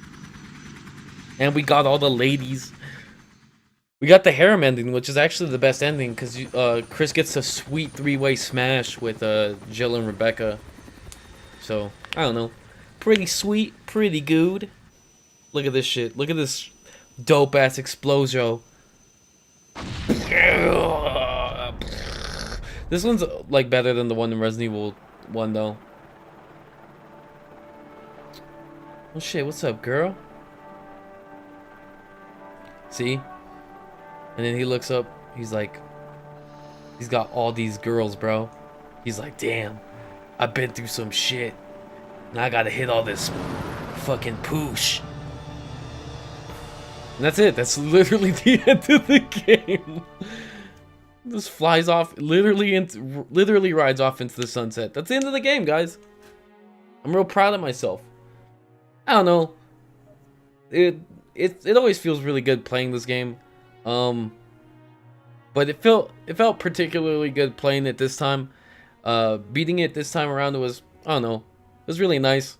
And we got all the ladies. We got the harem ending, which is actually the best ending, because Chris gets a sweet three-way smash with Jill and Rebecca. So, I don't know. Pretty sweet, pretty good. Look at this shit. Look at this dope-ass explosion. This one's like better than the one in Resident Evil 1 though. Oh shit, what's up, girl? See? And then he looks up, he's like, he's got all these girls, bro. He's like, damn, I've been through some shit. Now I gotta hit all this fucking poosh. And that's it. That's literally the end of the game. Just flies off, literally rides off into the sunset. That's the end of the game, guys. I'm real proud of myself. I don't know. It always feels really good playing this game. But it felt particularly good playing it this time. Beating it this time around was, I don't know, it was really nice.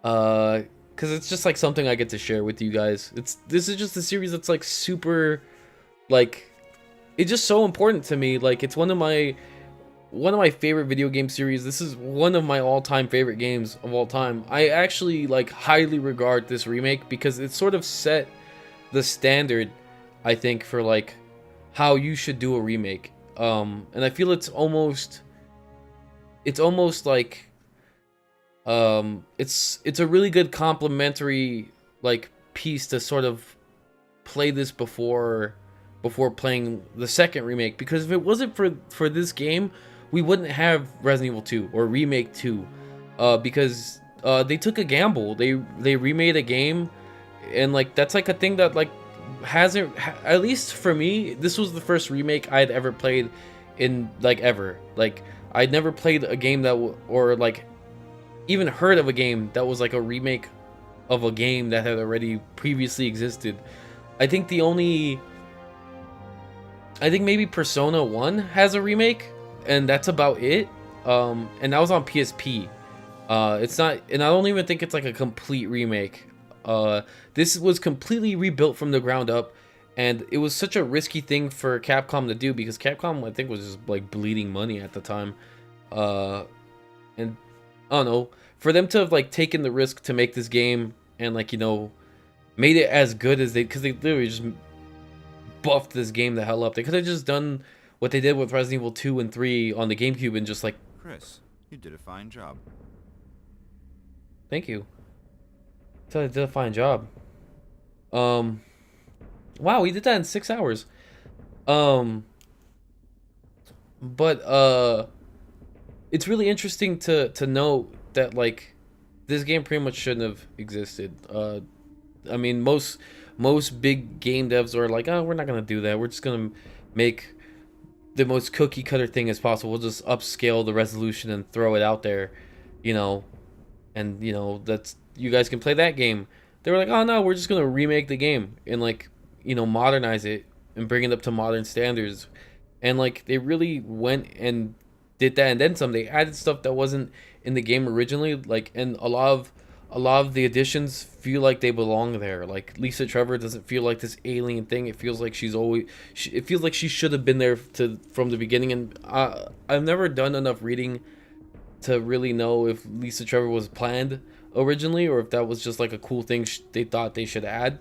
Because it's just like something I get to share with you guys. This is just a series that's like super, like, it's just so important to me. Like, it's one of my favorite video game series. This is one of my all-time favorite games of all time. I actually like highly regard this remake because it sort of set the standard, I think, for like how you should do a remake. And I feel it's almost like it's a really good complementary like piece to sort of play this before playing the second remake, because if it wasn't for this game, we wouldn't have Resident Evil 2 or Remake 2, because they took a gamble. They remade a game, and like that's like a thing that like hasn't, at least for me, this was the first remake I'd ever played in like ever. Like I'd never played a game that or like even heard of a game that was like a remake of a game that had already previously existed. I think maybe Persona 1 has a remake, and that's about it. And that was on PSP. It's not, and I don't even think it's like a complete remake. This was completely rebuilt from the ground up, and it was such a risky thing for Capcom to do, because Capcom, I think, was just like bleeding money at the time. And I don't know, for them to have like taken the risk to make this game and like, you know, made it as good as because they literally just buffed this game the hell up. They could have just done what they did with Resident Evil 2 and 3 on the GameCube and just like... Chris, you did a fine job. Thank you. So I did a fine job. Wow, we did that in 6 hours. But it's really interesting to note that like this game pretty much shouldn't have existed. I mean, most big game devs are like, oh, we're not gonna do that. We're just gonna make the most cookie cutter thing as possible. We'll just upscale the resolution and throw it out there, you know, and you know, that's, you guys can play that game. They were like, oh no, we're just gonna remake the game and like, you know, modernize it and bring it up to modern standards. And like they really went and did that, and then some. They added stuff that wasn't in the game originally, like, and a lot of the additions feel like they belong there. Like Lisa Trevor doesn't feel like this alien thing. It feels like it feels like she should have been there from the beginning. And I've never done enough reading to really know if Lisa Trevor was planned originally or if that was just like a cool thing they thought they should add.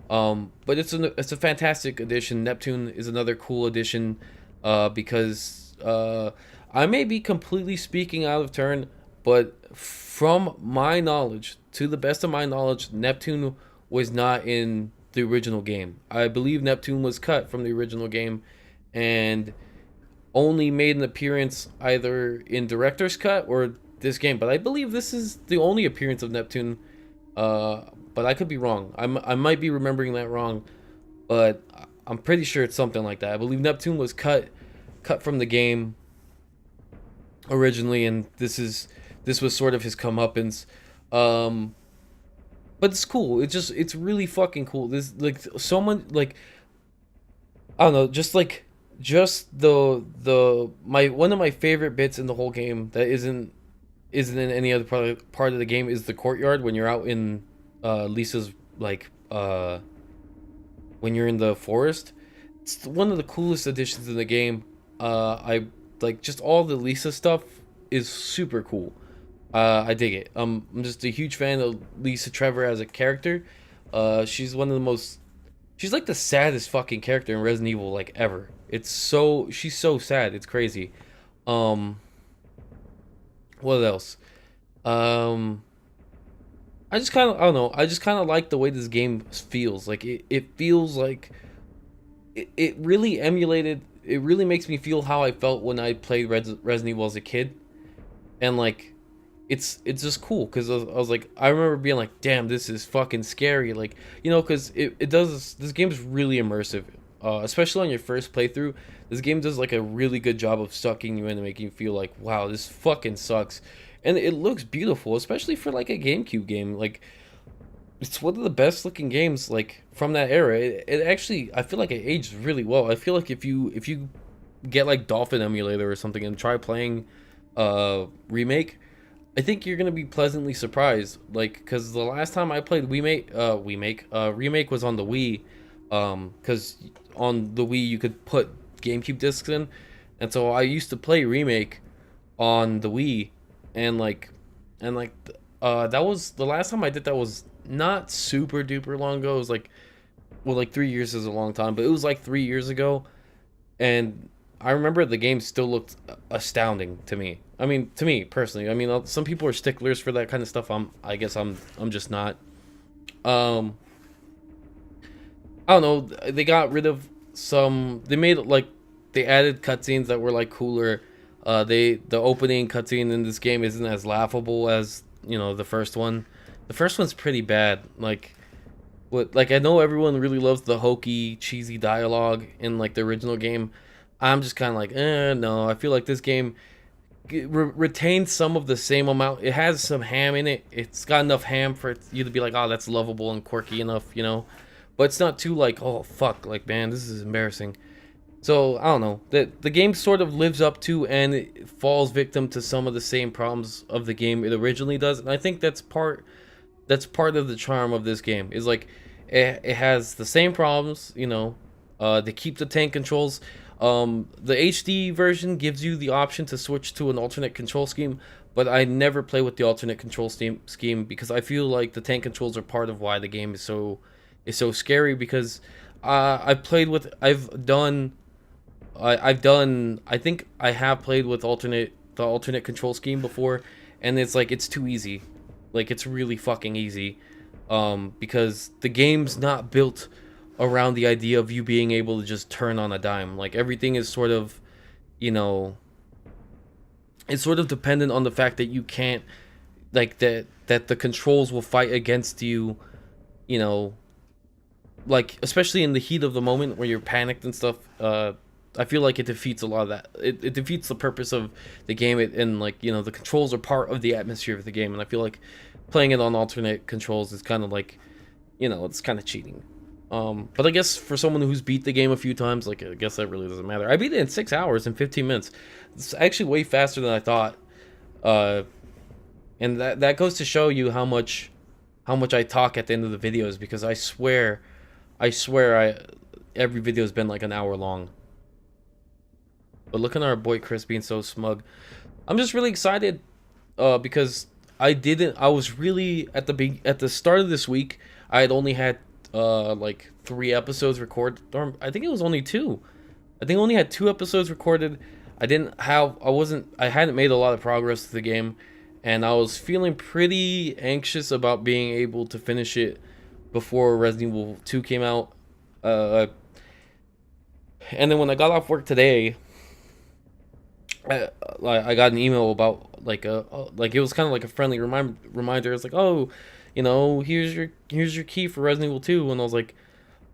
But it's a fantastic addition. Neptune is another cool addition, because I may be completely speaking out of turn, but from my knowledge, to the best of my knowledge, Neptune was not in the original game. I believe Neptune was cut from the original game and only made an appearance either in director's cut or this game. But I believe this is the only appearance of Neptune. But I could be wrong. I might be remembering that wrong, but I'm pretty sure it's something like that. I believe Neptune was cut from the game originally, and this was sort of his comeuppance. But it's cool. It's really fucking cool. This, like, someone, like, I don't know, just one of my favorite bits in the whole game that isn't in any other part of the game is the courtyard when you're out in Lisa's, like, when you're in the forest. It's one of the coolest additions in the game. I like, just all the Lisa stuff is super cool. I dig it. I'm just a huge fan of Lisa Trevor as a character. She's like the saddest fucking character in Resident Evil, like, ever. She's so sad, it's crazy. What else? I just kind of like the way this game feels. Like, it feels like it really emulated, it really makes me feel how I felt when I played Resident Evil as a kid. And like, it's just cool, because I was like, I remember being like, damn, this is fucking scary. Like, you know, because this game's really immersive, especially on your first playthrough. This game does like a really good job of sucking you in and making you feel like, wow, this fucking sucks. And it looks beautiful, especially for like a GameCube game. Like, it's one of the best looking games like from that era. It actually, I feel like it aged really well. I feel like if you get like Dolphin Emulator or something and try playing Remake, I think you're gonna be pleasantly surprised. Like, because the last time I played Remake was on the Wii, because on the Wii you could put GameCube discs in, and so I used to play Remake on the Wii, and that was the last time I did that was not super duper long ago. It was like, well, like 3 years is a long time, but it was like 3 years ago, and I remember the game still looked astounding to me. I mean, to me personally. I mean, some people are sticklers for that kind of stuff. I guess I'm just not. I don't know. They got rid of some. They made like they added cutscenes that were like cooler. The opening cutscene in this game isn't as laughable as, you know, the first one. The first one's pretty bad. Like I know everyone really loves the hokey, cheesy dialogue in like the original game. I'm just kind of like, no. I feel like this game retains some of the same amount. It has some ham in it. It's got enough ham for you to be like, oh, that's lovable and quirky enough, you know. But it's not too like, oh fuck, like man, this is embarrassing. So I don't know. The game sort of lives up to and it falls victim to some of the same problems of the game it originally does, and I think that's part of the charm of this game. Is like it has the same problems, you know. They keep the tank controls. The HD version gives you the option to switch to an alternate control scheme, but I never play with the alternate control scheme because I feel like the tank controls are part of why the game is so scary. Because I think I have played with the alternate control scheme before, and it's like it's too easy. Like it's really fucking easy, because the game's not built around the idea of you being able to just turn on a dime. Like everything is sort of, you know, it's sort of dependent on the fact that you can't, like that the controls will fight against you, you know, like especially in the heat of the moment where you're panicked and stuff. I feel like it defeats a lot of that. It defeats the purpose of the game, and like, you know, the controls are part of the atmosphere of the game, and I feel like playing it on alternate controls is kind of like, you know, it's kind of cheating. But I guess for someone who's beat the game a few times, like, I guess that really doesn't matter. I beat it in 6 hours and 15 minutes. It's actually way faster than I thought. And that goes to show you how much I talk at the end of the videos, because I swear every video's been like an hour long. But look at our boy Chris being so smug. I'm just really excited, because I was really at the start of this week, I had only had like 3 episodes recorded, or I think it was only 2. I think I only had 2 episodes recorded. I hadn't made a lot of progress to the game, and I was feeling pretty anxious about being able to finish it before Resident Evil 2 came out. And then when I got off work today, I got an email about like it was kind of like a friendly reminder. It's like, oh, you know, here's your key for Resident Evil 2, and I was like,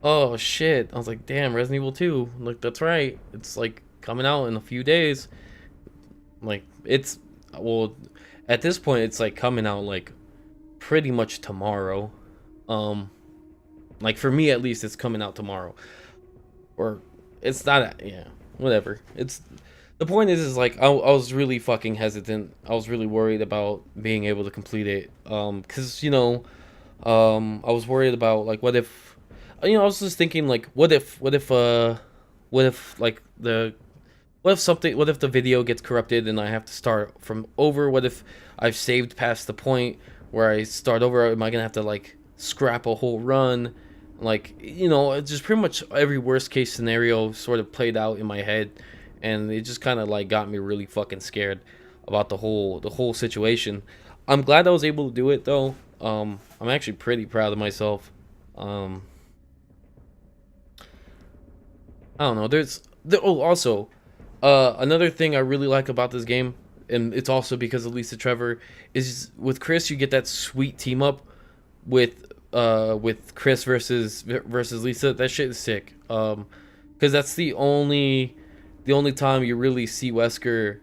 oh shit. I was like, damn, Resident Evil 2. Like, that's right. It's like coming out in a few days. Like, well, at this point it's like coming out like pretty much tomorrow. Like for me at least, it's coming out tomorrow. Or it's not, yeah, whatever. The point is like I was really fucking hesitant. I was really worried about being able to complete it. Cause you know, I was worried about like what if, you know, I was just thinking like what if the video gets corrupted and I have to start from over? What if I've saved past the point where I start over? Am I gonna have to like scrap a whole run? Like, you know, it's just pretty much every worst case scenario sort of played out in my head, and it just kind of like got me really fucking scared about the whole situation. I'm glad I was able to do it though. I'm actually pretty proud of myself. I don't know. Also, another thing I really like about this game, and it's also because of Lisa Trevor, is with Chris you get that sweet team up with Chris versus Lisa. That shit is sick. Because that's the only time you really see Wesker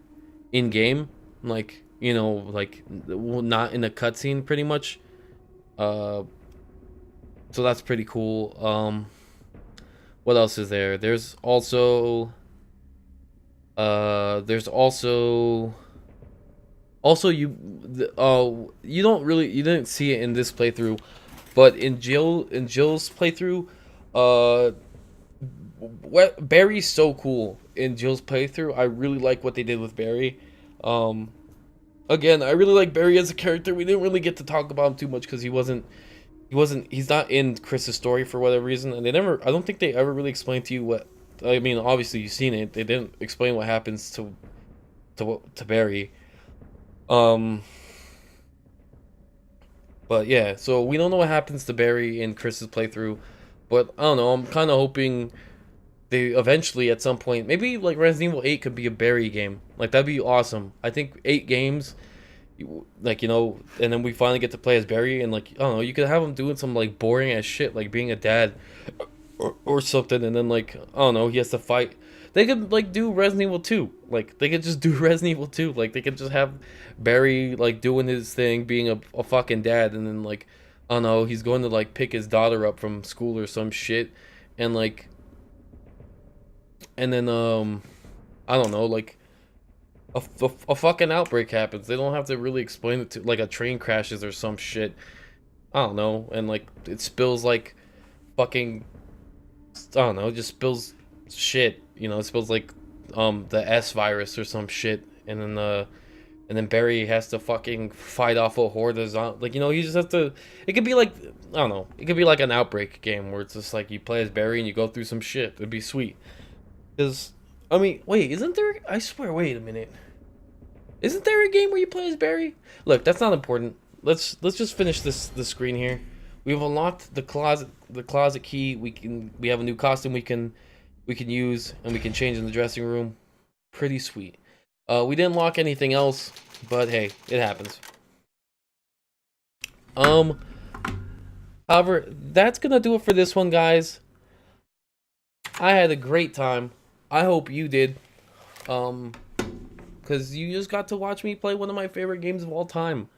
in game, like, you know, like not in a cutscene pretty much. So that's pretty cool. What else is there? There's also you didn't see it in this playthrough, but in Jill's playthrough, Barry's so cool in Jill's playthrough. I really like what they did with Barry. Again, I really like Barry as a character. We didn't really get to talk about him too much because he's not in Chris's story for whatever reason, and I don't think they ever really explained to you what. I mean, obviously you've seen it. They didn't explain what happens to Barry. But yeah, so we don't know what happens to Barry in Chris's playthrough, but I don't know. I'm kind of hoping they eventually at some point, maybe like Resident Evil 8 could be a Barry game. Like that'd be awesome. I think 8 games, like, you know, and then we finally get to play as Barry, and like, I don't know, you could have him doing some like boring ass shit like being a dad or something, and then like, I don't know, he has to fight. They could like do Resident Evil 2. Like they could just do Resident Evil 2. Like they could just have Barry like doing his thing, being a fucking dad, and then like, I don't know, he's going to like pick his daughter up from school or some shit, and like, and then I don't know, like a fucking outbreak happens. They don't have to really explain it to, like a train crashes or some shit. I don't know, and like it spills like fucking, I don't know, it just spills shit. You know, it spills like the S virus or some shit, and then Barry has to fucking fight off a horde of like, you know, he just has to. It could be like, I don't know, it could be like an outbreak game where it's just like you play as Barry and you go through some shit. It'd be sweet. Cause I mean, wait, isn't there? I swear, wait a minute. Isn't there a game where you play as Barry? Look, that's not important. Let's just finish the screen here. We've unlocked the closet key. We have a new costume we can use, and we can change in the dressing room. Pretty sweet. We didn't lock anything else, but hey, it happens. However, that's gonna do it for this one, guys. I had a great time. I hope you did. Because you just got to watch me play one of my favorite games of all time.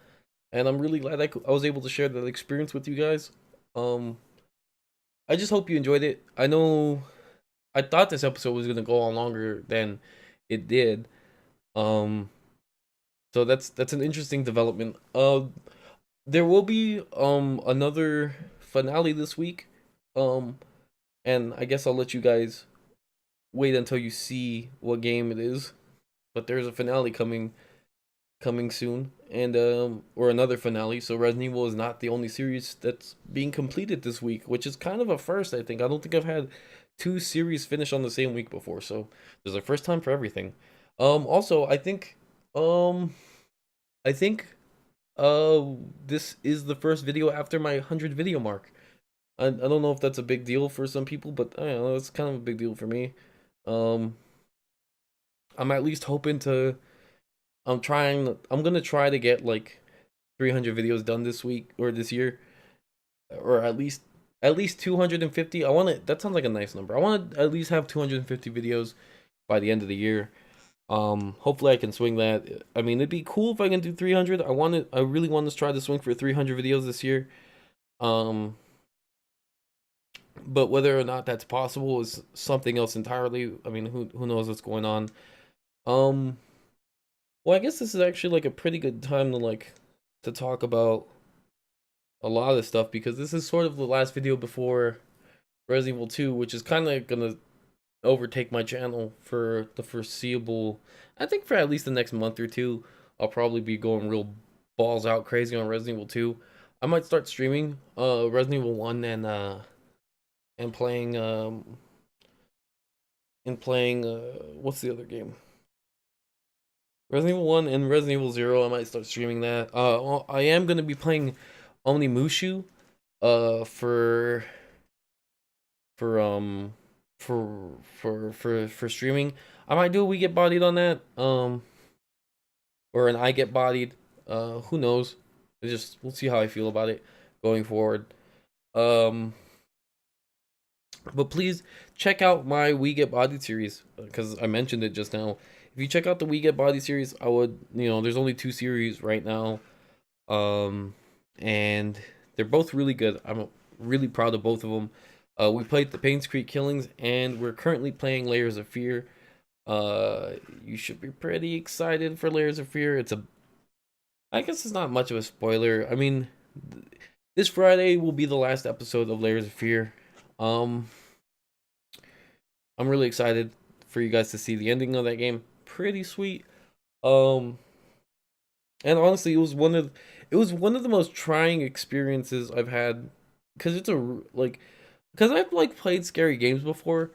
And I'm really glad I was able to share that experience with you guys. I just hope you enjoyed it. I know I thought this episode was going to go on longer than it did. So that's an interesting development. There will be another finale this week. And I guess I'll let you guys wait until you see what game it is. But there's a finale coming soon, and or another finale. So Resident Evil is not the only series that's being completed this week, which is kind of a first, I think. I don't think I've had 2 series finish on the same week before, so there's a first time for everything. Also, I think this is the first video after my 100 video mark. I don't know if that's a big deal for some people, but I don't know, it's kind of a big deal for me. I'm at least hoping to. I'm gonna try to get like 300 videos done this week or this year, or at least 250. I want to. That sounds like a nice number. I want to at least have 250 videos by the end of the year. Hopefully I can swing that. I mean, it'd be cool if I can do 300. I really want to try to swing for 300 videos this year. But whether or not that's possible is something else entirely. I mean, who knows what's going on. Well, I guess this is actually like a pretty good time to talk about a lot of stuff, because this is sort of the last video before Resident Evil 2, which is kind of gonna overtake my channel for the foreseeable. I think for at least the next month or two, I'll probably be going real balls out crazy on Resident Evil 2. I might start streaming Resident Evil 1 and playing what's the other game? Resident Evil 1 and Resident Evil 0. I might start streaming that. I am gonna be playing Onimusha for streaming. I might do a We Get Bodied on that. Or an I Get Bodied. Who knows? We'll see how I feel about it going forward. But please check out my We Get Bodied series, because I mentioned it just now. If you check out the We Get Bodied series, I would, there's only 2 series right now. And they're both really good. I'm really proud of both of them. We played the Paynes Creek Killings, and we're currently playing Layers of Fear. You should be pretty excited for Layers of Fear. I guess it's not much of a spoiler. I mean, this Friday will be the last episode of Layers of Fear. I'm really excited for you guys to see the ending of that game. Pretty sweet. Um, and honestly, it was one of the most trying experiences I've had, because it's because I've like played scary games before,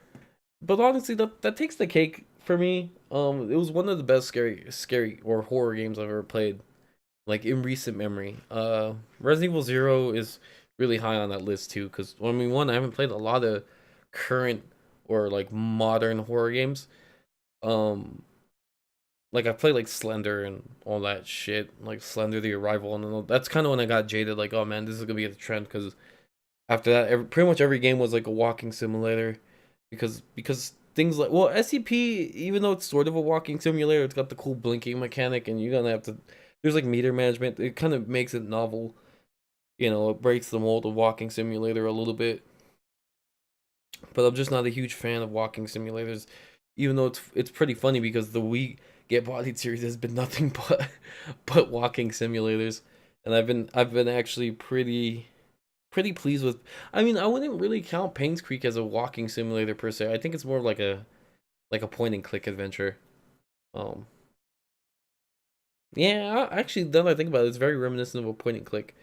but honestly, that takes the cake for me. It was one of the best scary or horror games I've ever played, like in recent memory. Resident Evil Zero is really high on that list too, because I mean, one, I haven't played a lot of current or like modern horror games. Um, like I played like Slender and all that shit, like Slender the Arrival, and then that's kind of when I got jaded. Like, oh man, this is gonna be the trend, because after that, pretty much every game was like a walking simulator, because things like, well, SCP, even though it's sort of a walking simulator, it's got the cool blinking mechanic, and you're gonna have to. There's like meter management. It kind of makes it novel. You know, it breaks the mold of walking simulator a little bit. But I'm just not a huge fan of walking simulators, even though it's pretty funny, because the We Get Bodied series has been nothing but walking simulators, and I've been actually pretty pleased with. I mean, I wouldn't really count Payne's Creek as a walking simulator per se. I think it's more like a point and click adventure. Um, yeah, actually, now that I think about it, it's very reminiscent of a point and click.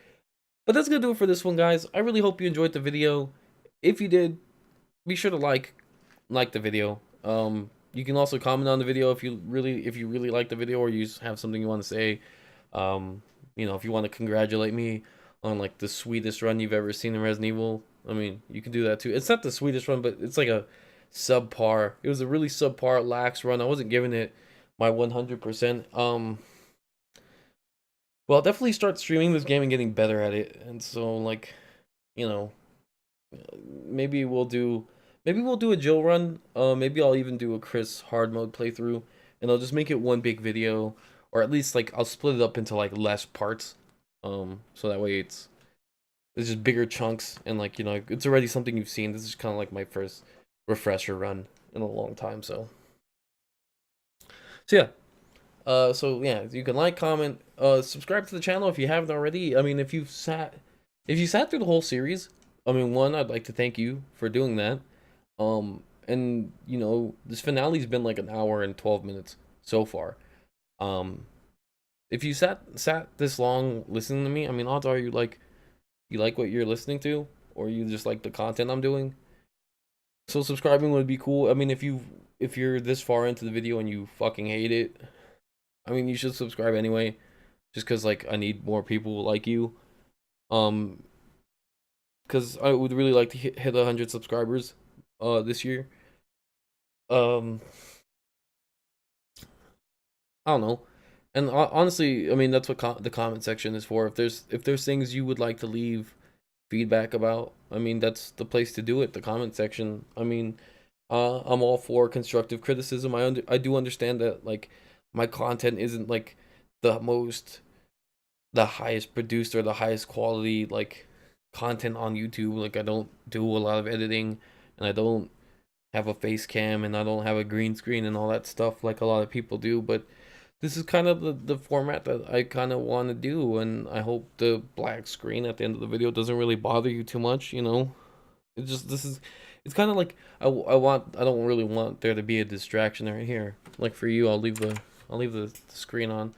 But that's gonna do it for this one, guys. I really hope you enjoyed the video. If you did, be sure to like the video. You can also comment on the video if you really like the video, or you have something you want to say. You know, if you want to congratulate me on like the sweetest run you've ever seen in Resident Evil, I mean, you can do that too. It's not the sweetest run, but it's like a subpar. It was a really subpar lax run. I wasn't giving it my 100%. Well, I'll definitely start streaming this game and getting better at it. And so, like, you know, maybe we'll do a Jill run. Maybe I'll even do a Chris hard mode playthrough, and I'll just make it one big video, or at least like I'll split it up into like less parts. So that way it's just bigger chunks, and like, you know, it's already something you've seen. This is kind of like my first refresher run in a long time. So yeah. So yeah, you can like, comment, subscribe to the channel if you haven't already. I mean, if you sat through the whole series, I mean, one, I'd like to thank you for doing that. And you know, this finale's been like an hour and 12 minutes so far. If you sat this long listening to me, I mean, odds are you like what you're listening to, or you just like the content I'm doing. So subscribing would be cool. I mean, if you're this far into the video and you fucking hate it, I mean, you should subscribe anyway, just because like I need more people like you. Because I would really like to hit 100 subscribers this year. I don't know. And honestly, I mean, that's what the comment section is for. If there's things you would like to leave feedback about, I mean, that's the place to do it, the comment section. I mean, I'm all for constructive criticism. I do understand that like my content isn't like the highest produced or the highest quality like content on YouTube. Like, I don't do a lot of editing, and I don't have a face cam, and I don't have a green screen and all that stuff like a lot of people do. But this is kind of the format that I kind of want to do, and I hope the black screen at the end of the video doesn't really bother you too much, you know. It's kind of like I don't really want there to be a distraction right here. Like for you, I'll leave the screen on.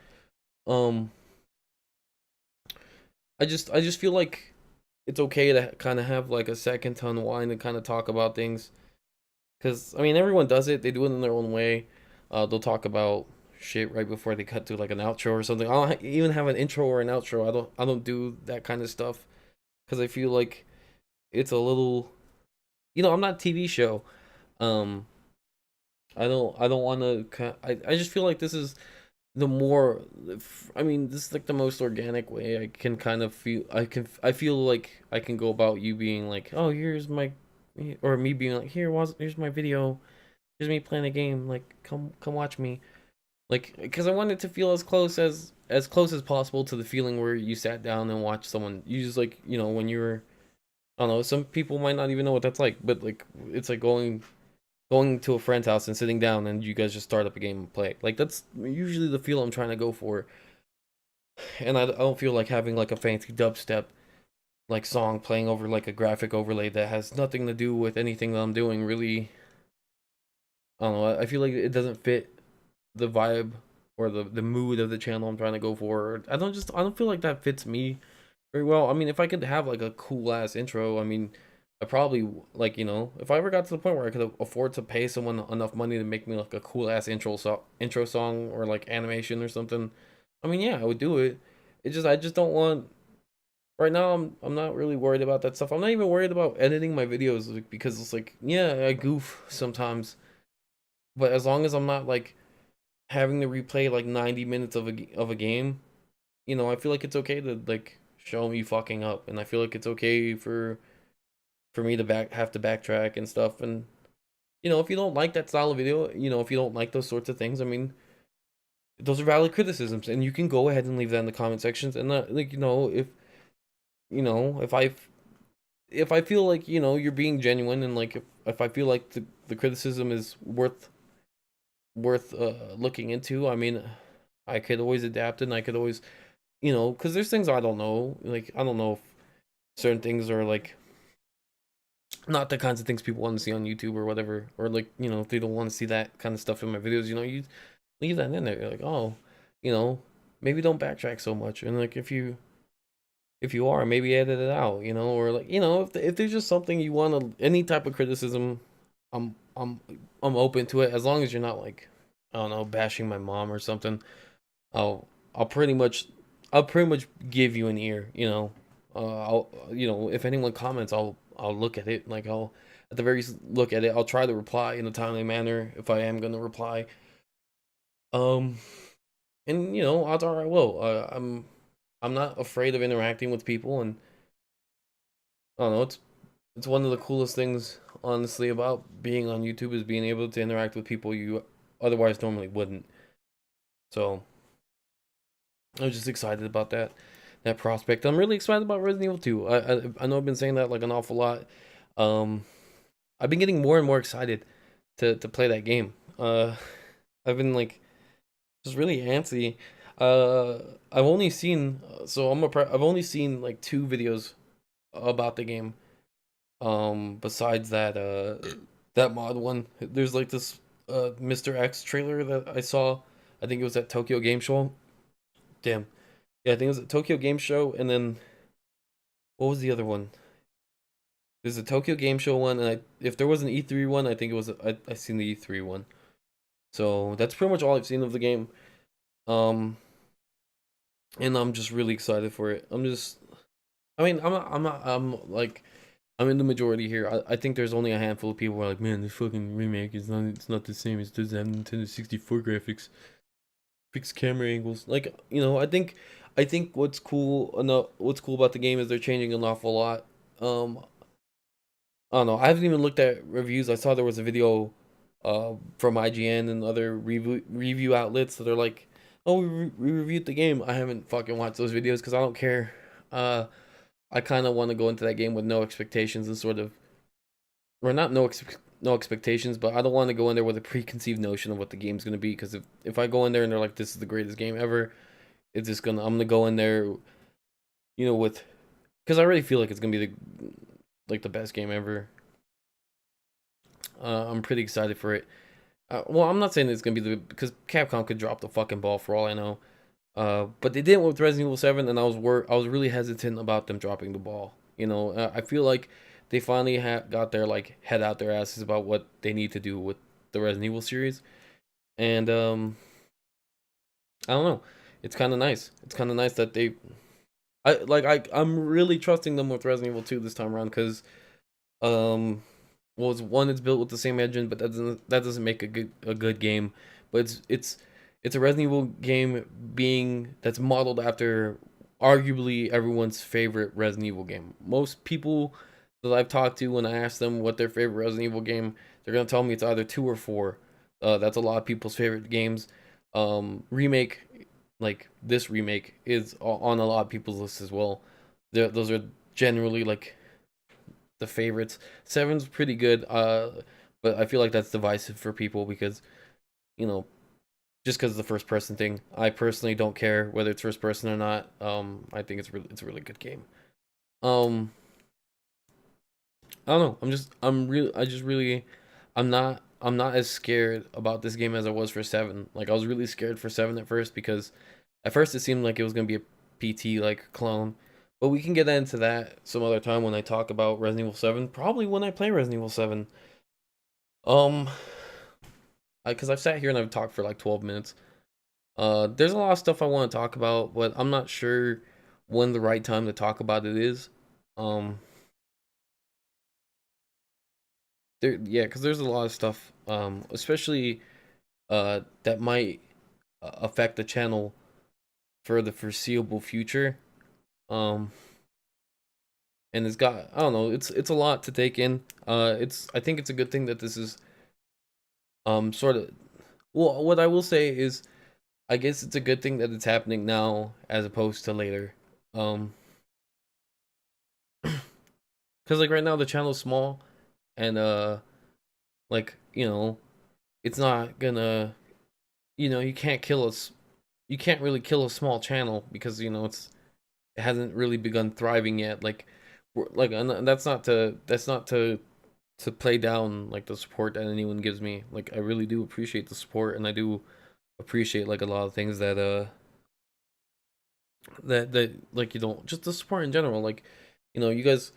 I just feel like it's okay to kind of have like a second to unwind and kind of talk about things, because I mean, everyone does it. They do it in their own way. They'll talk about shit right before they cut to like an outro or something. I don't even have an intro or an outro. I don't do that kind of stuff, because I feel like it's a little, you know, I'm not a TV show. I don't want to. I just feel like this is the more. I mean, this is like the most organic way I can kind of feel. I feel like I can go about you being like, oh, here's my, or me being like, here's my video, here's me playing a game. Like, come watch me. Like, because I want it to feel as close as possible to the feeling where you sat down and watched someone. You just like, you know, when you were, I don't know, some people might not even know what that's like, but like, it's like going to a friend's house and sitting down and you guys just start up a game and play. Like, that's usually the feel I'm trying to go for. And I don't feel like having like a fancy dubstep like song playing over like a graphic overlay that has nothing to do with anything that I'm doing really I don't know. I feel like it doesn't fit the vibe or the mood of the channel I'm trying to go for. I don't feel like that fits me very well. I mean, if I could have like a cool ass intro, I mean, I probably like, you know, if I ever got to the point where I could afford to pay someone enough money to make me like a cool ass intro song or like animation or something, I mean, yeah, I would do it. I just don't want right now. I'm not really worried about that stuff. I'm not even worried about editing my videos like, because it's like, yeah, I goof sometimes, but as long as I'm not like having to replay like 90 minutes of a game, you know, I feel like it's okay to like show me fucking up, and I feel like it's okay for me to have to backtrack and stuff. And you know, if you don't like that style of video, you know, if you don't like those sorts of things, I mean, those are valid criticisms, and you can go ahead and leave that in the comment sections. And like, you know, if you know, if I feel like, you know, you're being genuine, and like if I feel like the criticism is worth looking into, I mean, I could always adapt, and I could always, you know, because there's things I don't know. Like, I don't know if certain things are like not the kinds of things people want to see on YouTube or whatever, or like, you know, if they don't want to see that kind of stuff in my videos, you know, you leave that in there. You're like, oh, you know, maybe don't backtrack so much, and like if you are, maybe edit it out, you know, or like, you know, if there's just something you want to, any type of criticism, I'm I'm I'm open to it, as long as you're not like, I don't know, bashing my mom or something. I'll pretty much give you an ear, you know. I'll, you know, if anyone comments, I'll look at it. Like, I'll at the very look at it. I'll try to reply in a timely manner if I am gonna reply. Um, and you know, odds are I will. I'm not afraid of interacting with people, and I don't know. It's one of the coolest things, honestly, about being on YouTube, is being able to interact with people you otherwise normally wouldn't. So I was just excited about that prospect. I'm really excited about Resident Evil 2. I know I've been saying that like an awful lot. Um, I've been getting more and more excited to play that game. I've been like just really antsy. Uh, I've only seen I've only seen like two videos about the game. Besides that mod one, there's like this Mr. X trailer that I saw. I think it was at Tokyo Game Show. Damn. Yeah, I think it was a Tokyo Game Show, and then what was the other one? There's a Tokyo Game Show one, and if there was an E3 one, I think it was I seen the E3 one. So that's pretty much all I've seen of the game. Um, and I'm just really excited for it. I mean, I'm like, I'm in the majority here. I think there's only a handful of people who are like, man, this fucking remake it's not the same. It doesn't have Nintendo 64 graphics, fixed camera angles. Like, you know, I think what's cool about the game is they're changing an awful lot. I don't know. I haven't even looked at reviews. I saw there was a video from IGN and other review outlets that are like, "Oh, we reviewed the game." I haven't fucking watched those videos because I don't care. I kind of want to go into that game with no expectations and sort of, or not no expectations, but I don't want to go in there with a preconceived notion of what the game's gonna be. Because if I go in there and they're like, "This is the greatest game ever," I'm gonna go in there, you know, with, because I already feel like it's gonna be the best game ever. I'm pretty excited for it. Well, I'm not saying it's gonna be because Capcom could drop the fucking ball for all I know. But they didn't with Resident Evil 7, and I was really hesitant about them dropping the ball. You know, I feel like they finally got their like head out their asses about what they need to do with the Resident Evil series, and I don't know. It's kind of nice. It's kind of nice that I'm really trusting them with Resident Evil 2 this time around, because well, it's built with the same engine, but that doesn't make a good game. But it's a Resident Evil game that's modeled after arguably everyone's favorite Resident Evil game. Most people that I've talked to, when I ask them what their favorite Resident Evil game, they're gonna tell me it's either 2 or 4. That's a lot of people's favorite games. Remake, like this remake, is on a lot of people's lists as well. Those are generally like the favorites. 7's pretty good, but I feel like that's divisive for people because, you know, just because of the first person thing. I personally don't care whether it's first person or not. I think it's a really good game. I don't know. I'm just really I'm not I'm not as scared about this game as I was for 7. Like I was really scared for 7 at first because at first it seemed like it was gonna be a PT like clone. But we can get into that some other time when I talk about Resident Evil 7. Probably when I play Resident Evil 7. Um, because I've sat here and I've talked for like 12 minutes. There's a lot of stuff I want to talk about, but I'm not sure when the right time to talk about it is. Um, yeah, because there's a lot of stuff, especially that might affect the channel for the foreseeable future. Um, and it's got, I don't know, it's a lot to take in. I think it's a good thing that this is sort of, well, what I will say is I guess it's a good thing that it's happening now as opposed to later. Because like right now the channel's small, and like it's not gonna, you can't kill us. You can't really kill a small channel because it hasn't really begun thriving yet. And that's not to play down like the support that anyone gives me. Like I really do appreciate the support, and I do appreciate like a lot of things that like just the support in general. Like you guys,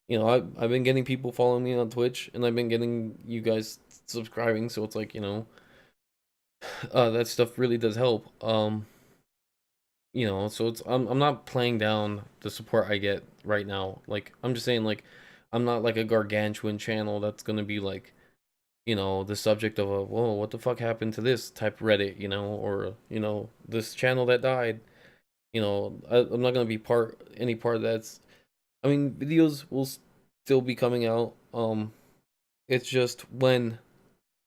I've been getting people following me on Twitch, and I've been getting you guys subscribing, so it's like that stuff really does help. So I'm not playing down the support I get right now. Like I'm just saying, like I'm not like a gargantuan channel that's gonna be like the subject of a whoa, what the fuck happened to this type Reddit, or this channel that died. I'm not gonna be any part of that's. I mean, videos will still be coming out. It's just when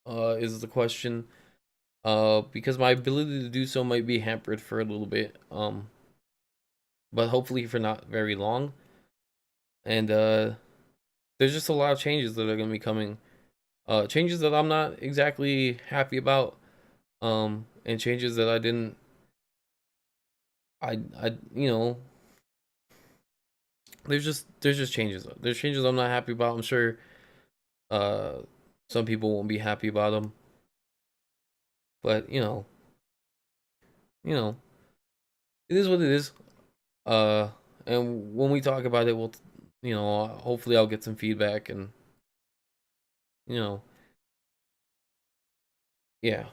is the question. Because my ability to do so might be hampered for a little bit. But hopefully for not very long. And there's just a lot of changes that are gonna be coming. Changes that I'm not exactly happy about. And changes that I didn't. I there's just changes. There's changes I'm not happy about. I'm sure some people won't be happy about them. But you know, it is what it is. Uh, and when we talk about it, we'll, hopefully I'll get some feedback and, you know, yeah.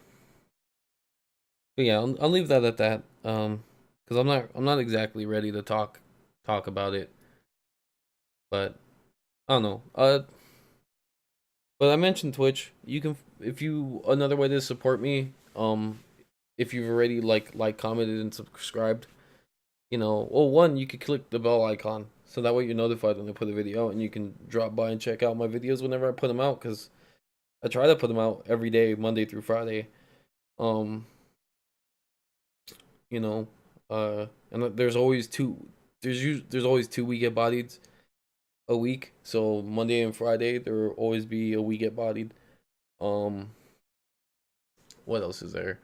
But yeah, I'll leave that at that. Because I'm not exactly ready to talk about it. But I don't know. But I mentioned Twitch. You can, if you another way to support me. If you've already commented and subscribed. Well, one, you could click the bell icon so that way you're notified when I put a video out, and you can drop by and check out my videos whenever I put them out, because I try to put them out every day, Monday through Friday. You know, and there's always there's always 2 We Get Bodied a week, so Monday and Friday there will always be a We Get Bodied. What else is there?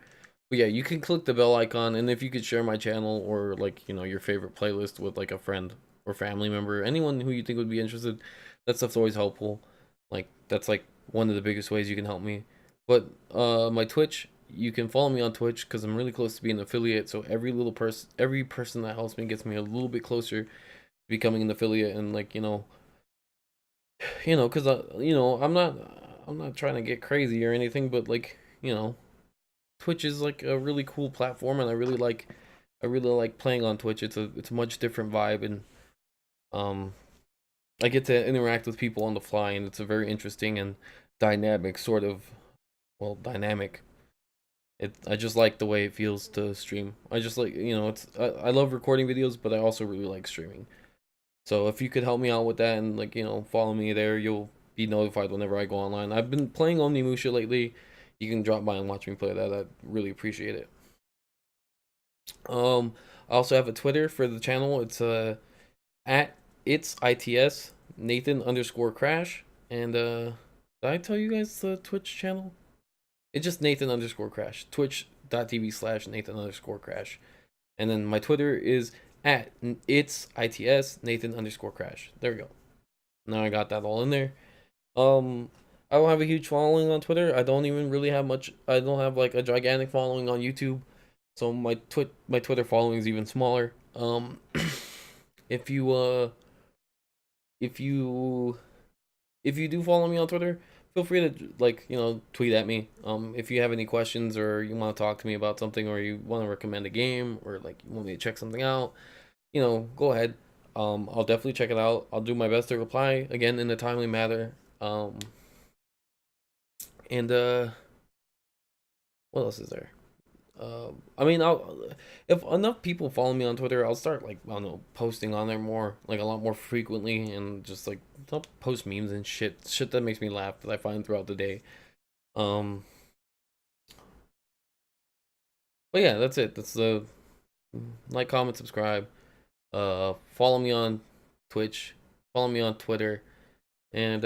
But yeah, you can click the bell icon, and if you could share my channel or your favorite playlist with like a friend or family member, anyone who you think would be interested, that stuff's always helpful. Like that's like one of the biggest ways you can help me. But my Twitch, you can follow me on Twitch because I'm really close to being an affiliate. So every person that helps me gets me a little bit closer to becoming an affiliate, and because I'm not trying to get crazy or anything, but Twitch is like a really cool platform, and I really like playing on Twitch. It's a much different vibe, and I get to interact with people on the fly, and it's a very interesting and dynamic sort of, well, dynamic. I just like the way it feels to stream. I just like, I love recording videos, but I also really like streaming. So if you could help me out with that and follow me there, you'll be notified whenever I go online. I've been playing Omnimusha lately. You can drop by and watch me play that. I'd really appreciate it. I also have a Twitter for the channel. It's at its Nathan_Crash. And did I tell you guys the Twitch channel? It's just Nathan_Crash. Twitch.tv/Nathan_Crash. And then my Twitter is at its Nathan_Crash. There we go. Now I got that all in there. I don't have a huge following on Twitter. I don't even really have much. I don't have like a gigantic following on YouTube. So my Twitter following is even smaller. If you if you if you do follow me on Twitter, feel free to like, tweet at me. If you have any questions or you want to talk to me about something or you want to recommend a game or like you want me to check something out, go ahead. I'll definitely check it out. I'll do my best to reply again in a timely manner. And what else is there? I mean, if enough people follow me on Twitter, I'll start like, I don't know, posting on there more, like a lot more frequently, and just like I'll post memes and shit that makes me laugh that I find throughout the day. Um, but yeah, that's it. That's the like, comment, subscribe. Follow me on Twitch, follow me on Twitter, and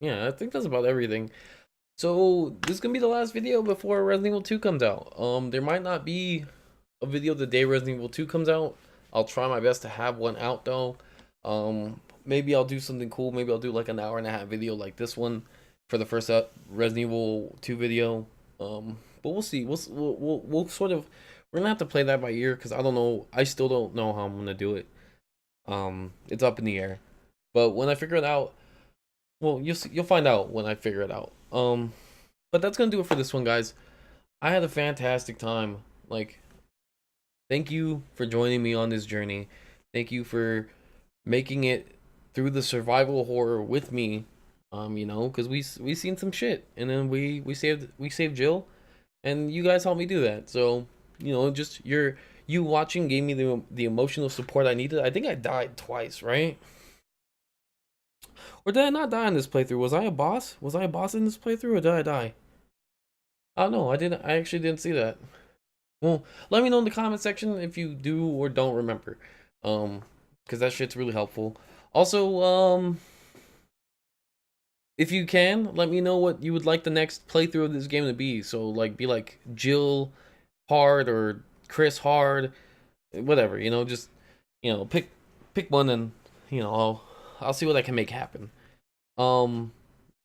yeah, I think that's about everything. So this is gonna be the last video before Resident Evil 2 comes out. There might not be a video the day Resident Evil 2 comes out. I'll try my best to have one out though. Maybe I'll do something cool. Maybe I'll do like an hour and a half video like this one for the first Resident Evil 2 video. But we'll see. We'll sort of, we're gonna have to play that by ear because I don't know. I still don't know how I'm gonna do it. It's up in the air. But when I figure it out, well, you'll find out when I figure it out. But that's gonna do it for this one, guys. I had a fantastic time. Like, thank you for joining me on this journey. Thank you for making it through the survival horror with me. Because we seen some shit, and then we saved Jill, and you guys helped me do that. So, just you watching gave me the emotional support I needed. I think I died twice, right? Or did I not die in this playthrough? Was I a boss? Was I a boss in this playthrough, or did I die? I don't know. I actually didn't see that. Well, let me know in the comment section if you do or don't remember. Because that shit's really helpful. Also, if you can, let me know what you would like the next playthrough of this game to be. So, like, be like Jill hard or Chris hard, whatever. Just pick one, and I'll see what I can make happen.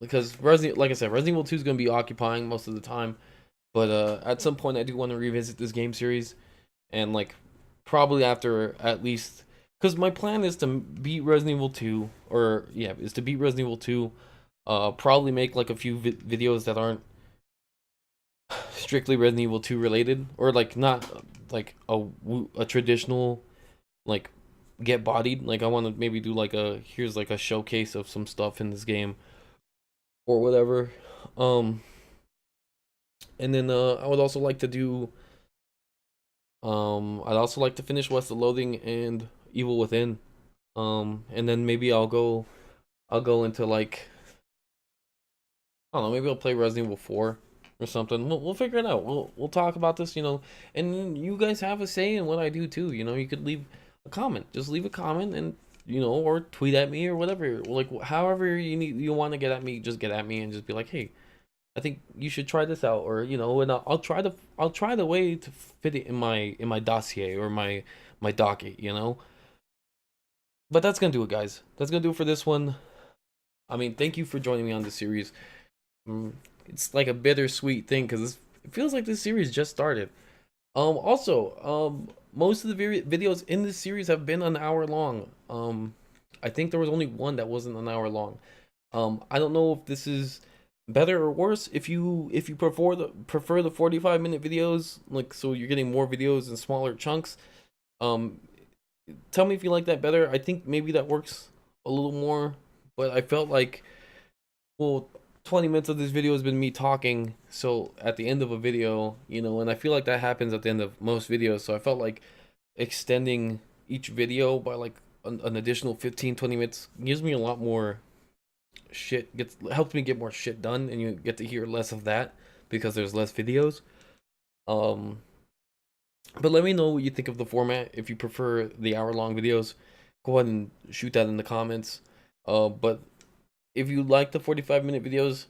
Because like I said, Resident Evil 2 is gonna be occupying most of the time, but at some point I do want to revisit this game series, and like probably after at least, because my plan is to beat Resident Evil 2, or yeah, is to beat Resident Evil 2. Probably make like a few videos that aren't strictly Resident Evil 2 related, or like not like a traditional like get bodied. Like I want to maybe do like here's like a showcase of some stuff in this game or whatever. And then I would also like to do I'd also like to finish West of Loathing and Evil Within. And then maybe I'll go into like, I don't know, maybe I'll play Resident Evil 4 or something. We'll figure it out. We'll talk about this, and you guys have a say in what I do too. You could leave a comment. Just leave a comment, and or tweet at me or whatever. Like however you want to get at me, just get at me and just be like, hey, I think you should try this out, or and I'll try the way to fit it in my dossier or my docket, But that's gonna do it, guys. That's gonna do it for this one. I mean, thank you for joining me on this series. It's like a bittersweet thing because it feels like this series just started. Also, most of the videos in this series have been an hour long. I think there was only one that wasn't an hour long. I don't know if this is better or worse. If you prefer the 45-minute videos, like, so you're getting more videos in smaller chunks, tell me if you like that better. I think maybe that works a little more, but I felt like, well, 20 minutes of this video has been me talking, so at the end of a video, and I feel like that happens at the end of most videos, so I felt like extending each video by like an additional 15-20 minutes gives me a lot more shit, helps me get more shit done, and you get to hear less of that because there's less videos. But let me know what you think of the format. If you prefer the hour-long videos, go ahead and shoot that in the comments. But if you like the 45-minute videos,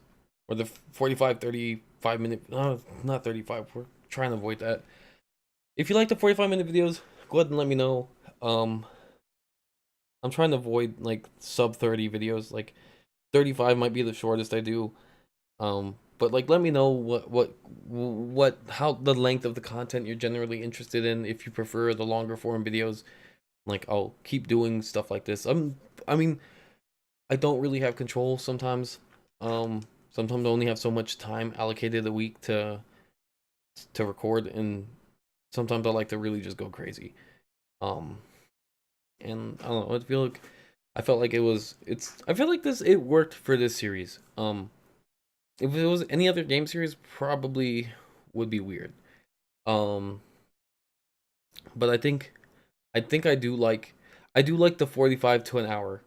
or the 35-minute, not 35, we're trying to avoid that. If you like the 45-minute videos, go ahead and let me know. I'm trying to avoid like sub 30 videos. Like, 35 might be the shortest I do. But like, let me know how the length of the content you're generally interested in. If you prefer the longer form videos, like I'll keep doing stuff like this. I mean, I don't really have control sometimes. Sometimes I only have so much time allocated a week to record, and sometimes I like to really just go crazy. And I don't know. I felt like I feel like it worked for this series. If it was any other game series, probably would be weird. But I do like the 45 to an hour.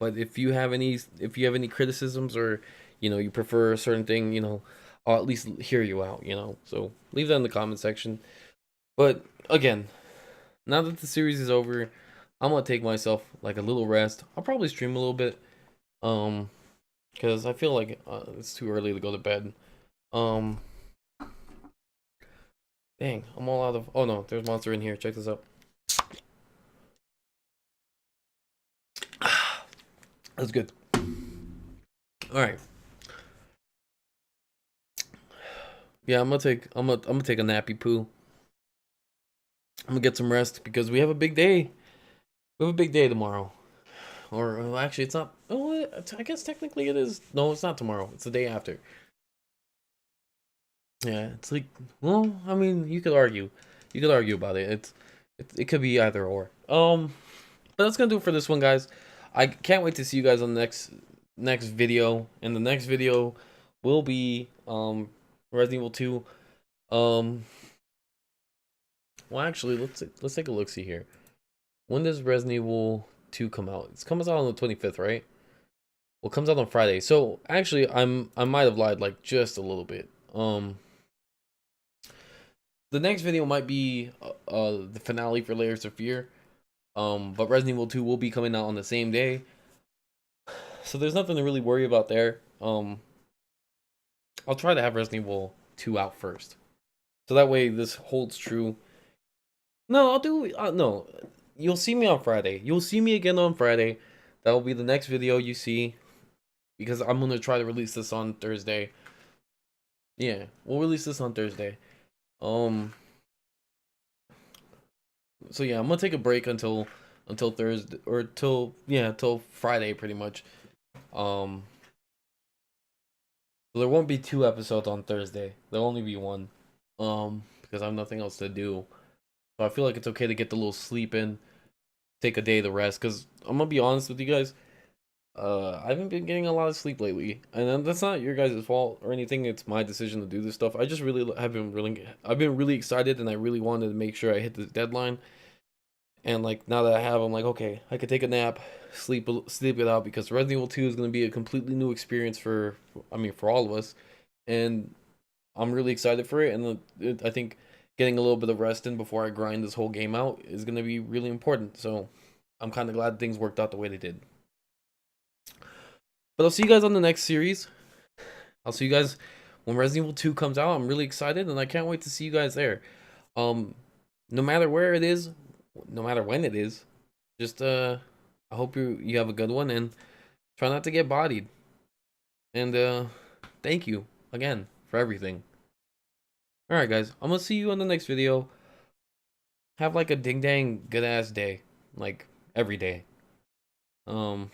But if you have any criticisms, or you prefer a certain thing, I'll at least hear you out, So leave that in the comment section. But again, now that the series is over, I'm gonna take myself like a little rest. I'll probably stream a little bit. Because I feel like it's too early to go to bed. Dang, I'm all out of... Oh no, there's monster in here. Check this out. That's good. All right. Yeah, I'm gonna take a nappy poo. I'm gonna get some rest because we have a big day. We have a big day tomorrow. Or well, actually, it's not. Oh, I guess technically it is. No, it's not tomorrow. It's the day after. Yeah, it's like, well, I mean, you could argue. You could argue about it. It could be either or. But that's gonna do it for this one, guys. I can't wait to see you guys on the next video. And the next video will be Resident Evil 2. Well, actually, let's take a look. See here. When does Resident Evil 2 come out? It comes out on the 25th, right? Well, it comes out on Friday. So actually, I might have lied like just a little bit. The next video might be the finale for Layers of Fear. But Resident Evil 2 will be coming out on the same day. So there's nothing to really worry about there. I'll try to have Resident Evil 2 out first. So that way this holds true. No, I'll do no. You'll see me on Friday. You'll see me again on Friday. That will be the next video you see. Because I'm going to try to release this on Thursday. Yeah, we'll release this on Thursday. So yeah, I'm gonna take a break until Thursday, or till Friday pretty much. So there won't be 2 episodes on Thursday. There'll only be 1. Because I have nothing else to do. So I feel like it's okay to get the little sleep in, take a day to rest. Cause I'm gonna be honest with you guys. I haven't been getting a lot of sleep lately, and that's not your guys' fault or anything. It's my decision to do this stuff. I just really I've been really excited, and I really wanted to make sure I hit the deadline. And like now that I have, I'm like, okay, I could take a nap, sleep it out, because Resident Evil 2 is going to be a completely new experience for all of us, and I'm really excited for it. And I think getting a little bit of rest in before I grind this whole game out is going to be really important. So I'm kind of glad things worked out the way they did. But I'll see you guys on the next series. I'll see you guys when Resident Evil 2 comes out. I'm really excited, and I can't wait to see you guys there. No matter where it is, no matter when it is, just I hope you have a good one, and try not to get bodied. And thank you again for everything. Alright guys, I'm gonna see you on the next video. Have like a ding dang good ass day. Like every day. And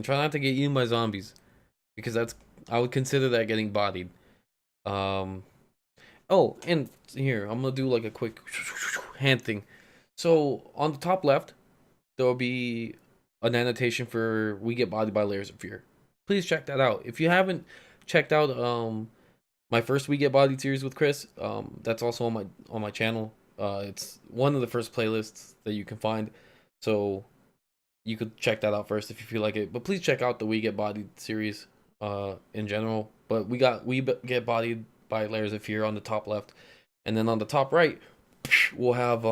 try not to get eaten by zombies, because I would consider that getting bodied. Oh, and here I'm gonna do like a quick hand thing. So on the top left, there will be an annotation for "We Get Bodied by Layers of Fear." Please check that out. If you haven't checked out my first "We Get Bodied" series with Chris, that's also on my channel. It's one of the first playlists that you can find. So you could check that out first if you feel like it. But please check out the "We Get Bodied" series in general. But we Get Bodied by Layers of Fear on the top left. And then on the top right, we'll have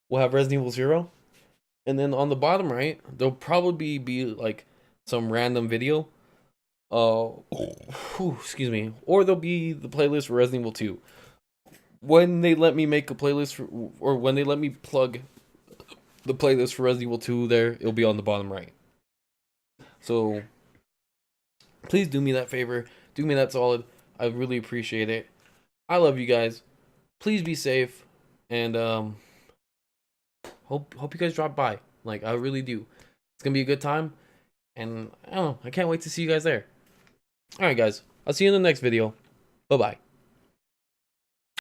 Resident Evil 0. And then on the bottom right, there'll probably be like some random video. Excuse me. Or there'll be the playlist for Resident Evil 2. When they let me make a playlist or when they let me plug the playlist for Resident Evil 2 there, it'll be on the bottom right. So please do me that favor. Do me that solid. I really appreciate it. I love you guys. Please be safe. And hope you guys drop by. Like, I really do. It's gonna be a good time. And I don't know, I can't wait to see you guys there. Alright guys, I'll see you in the next video. Bye bye.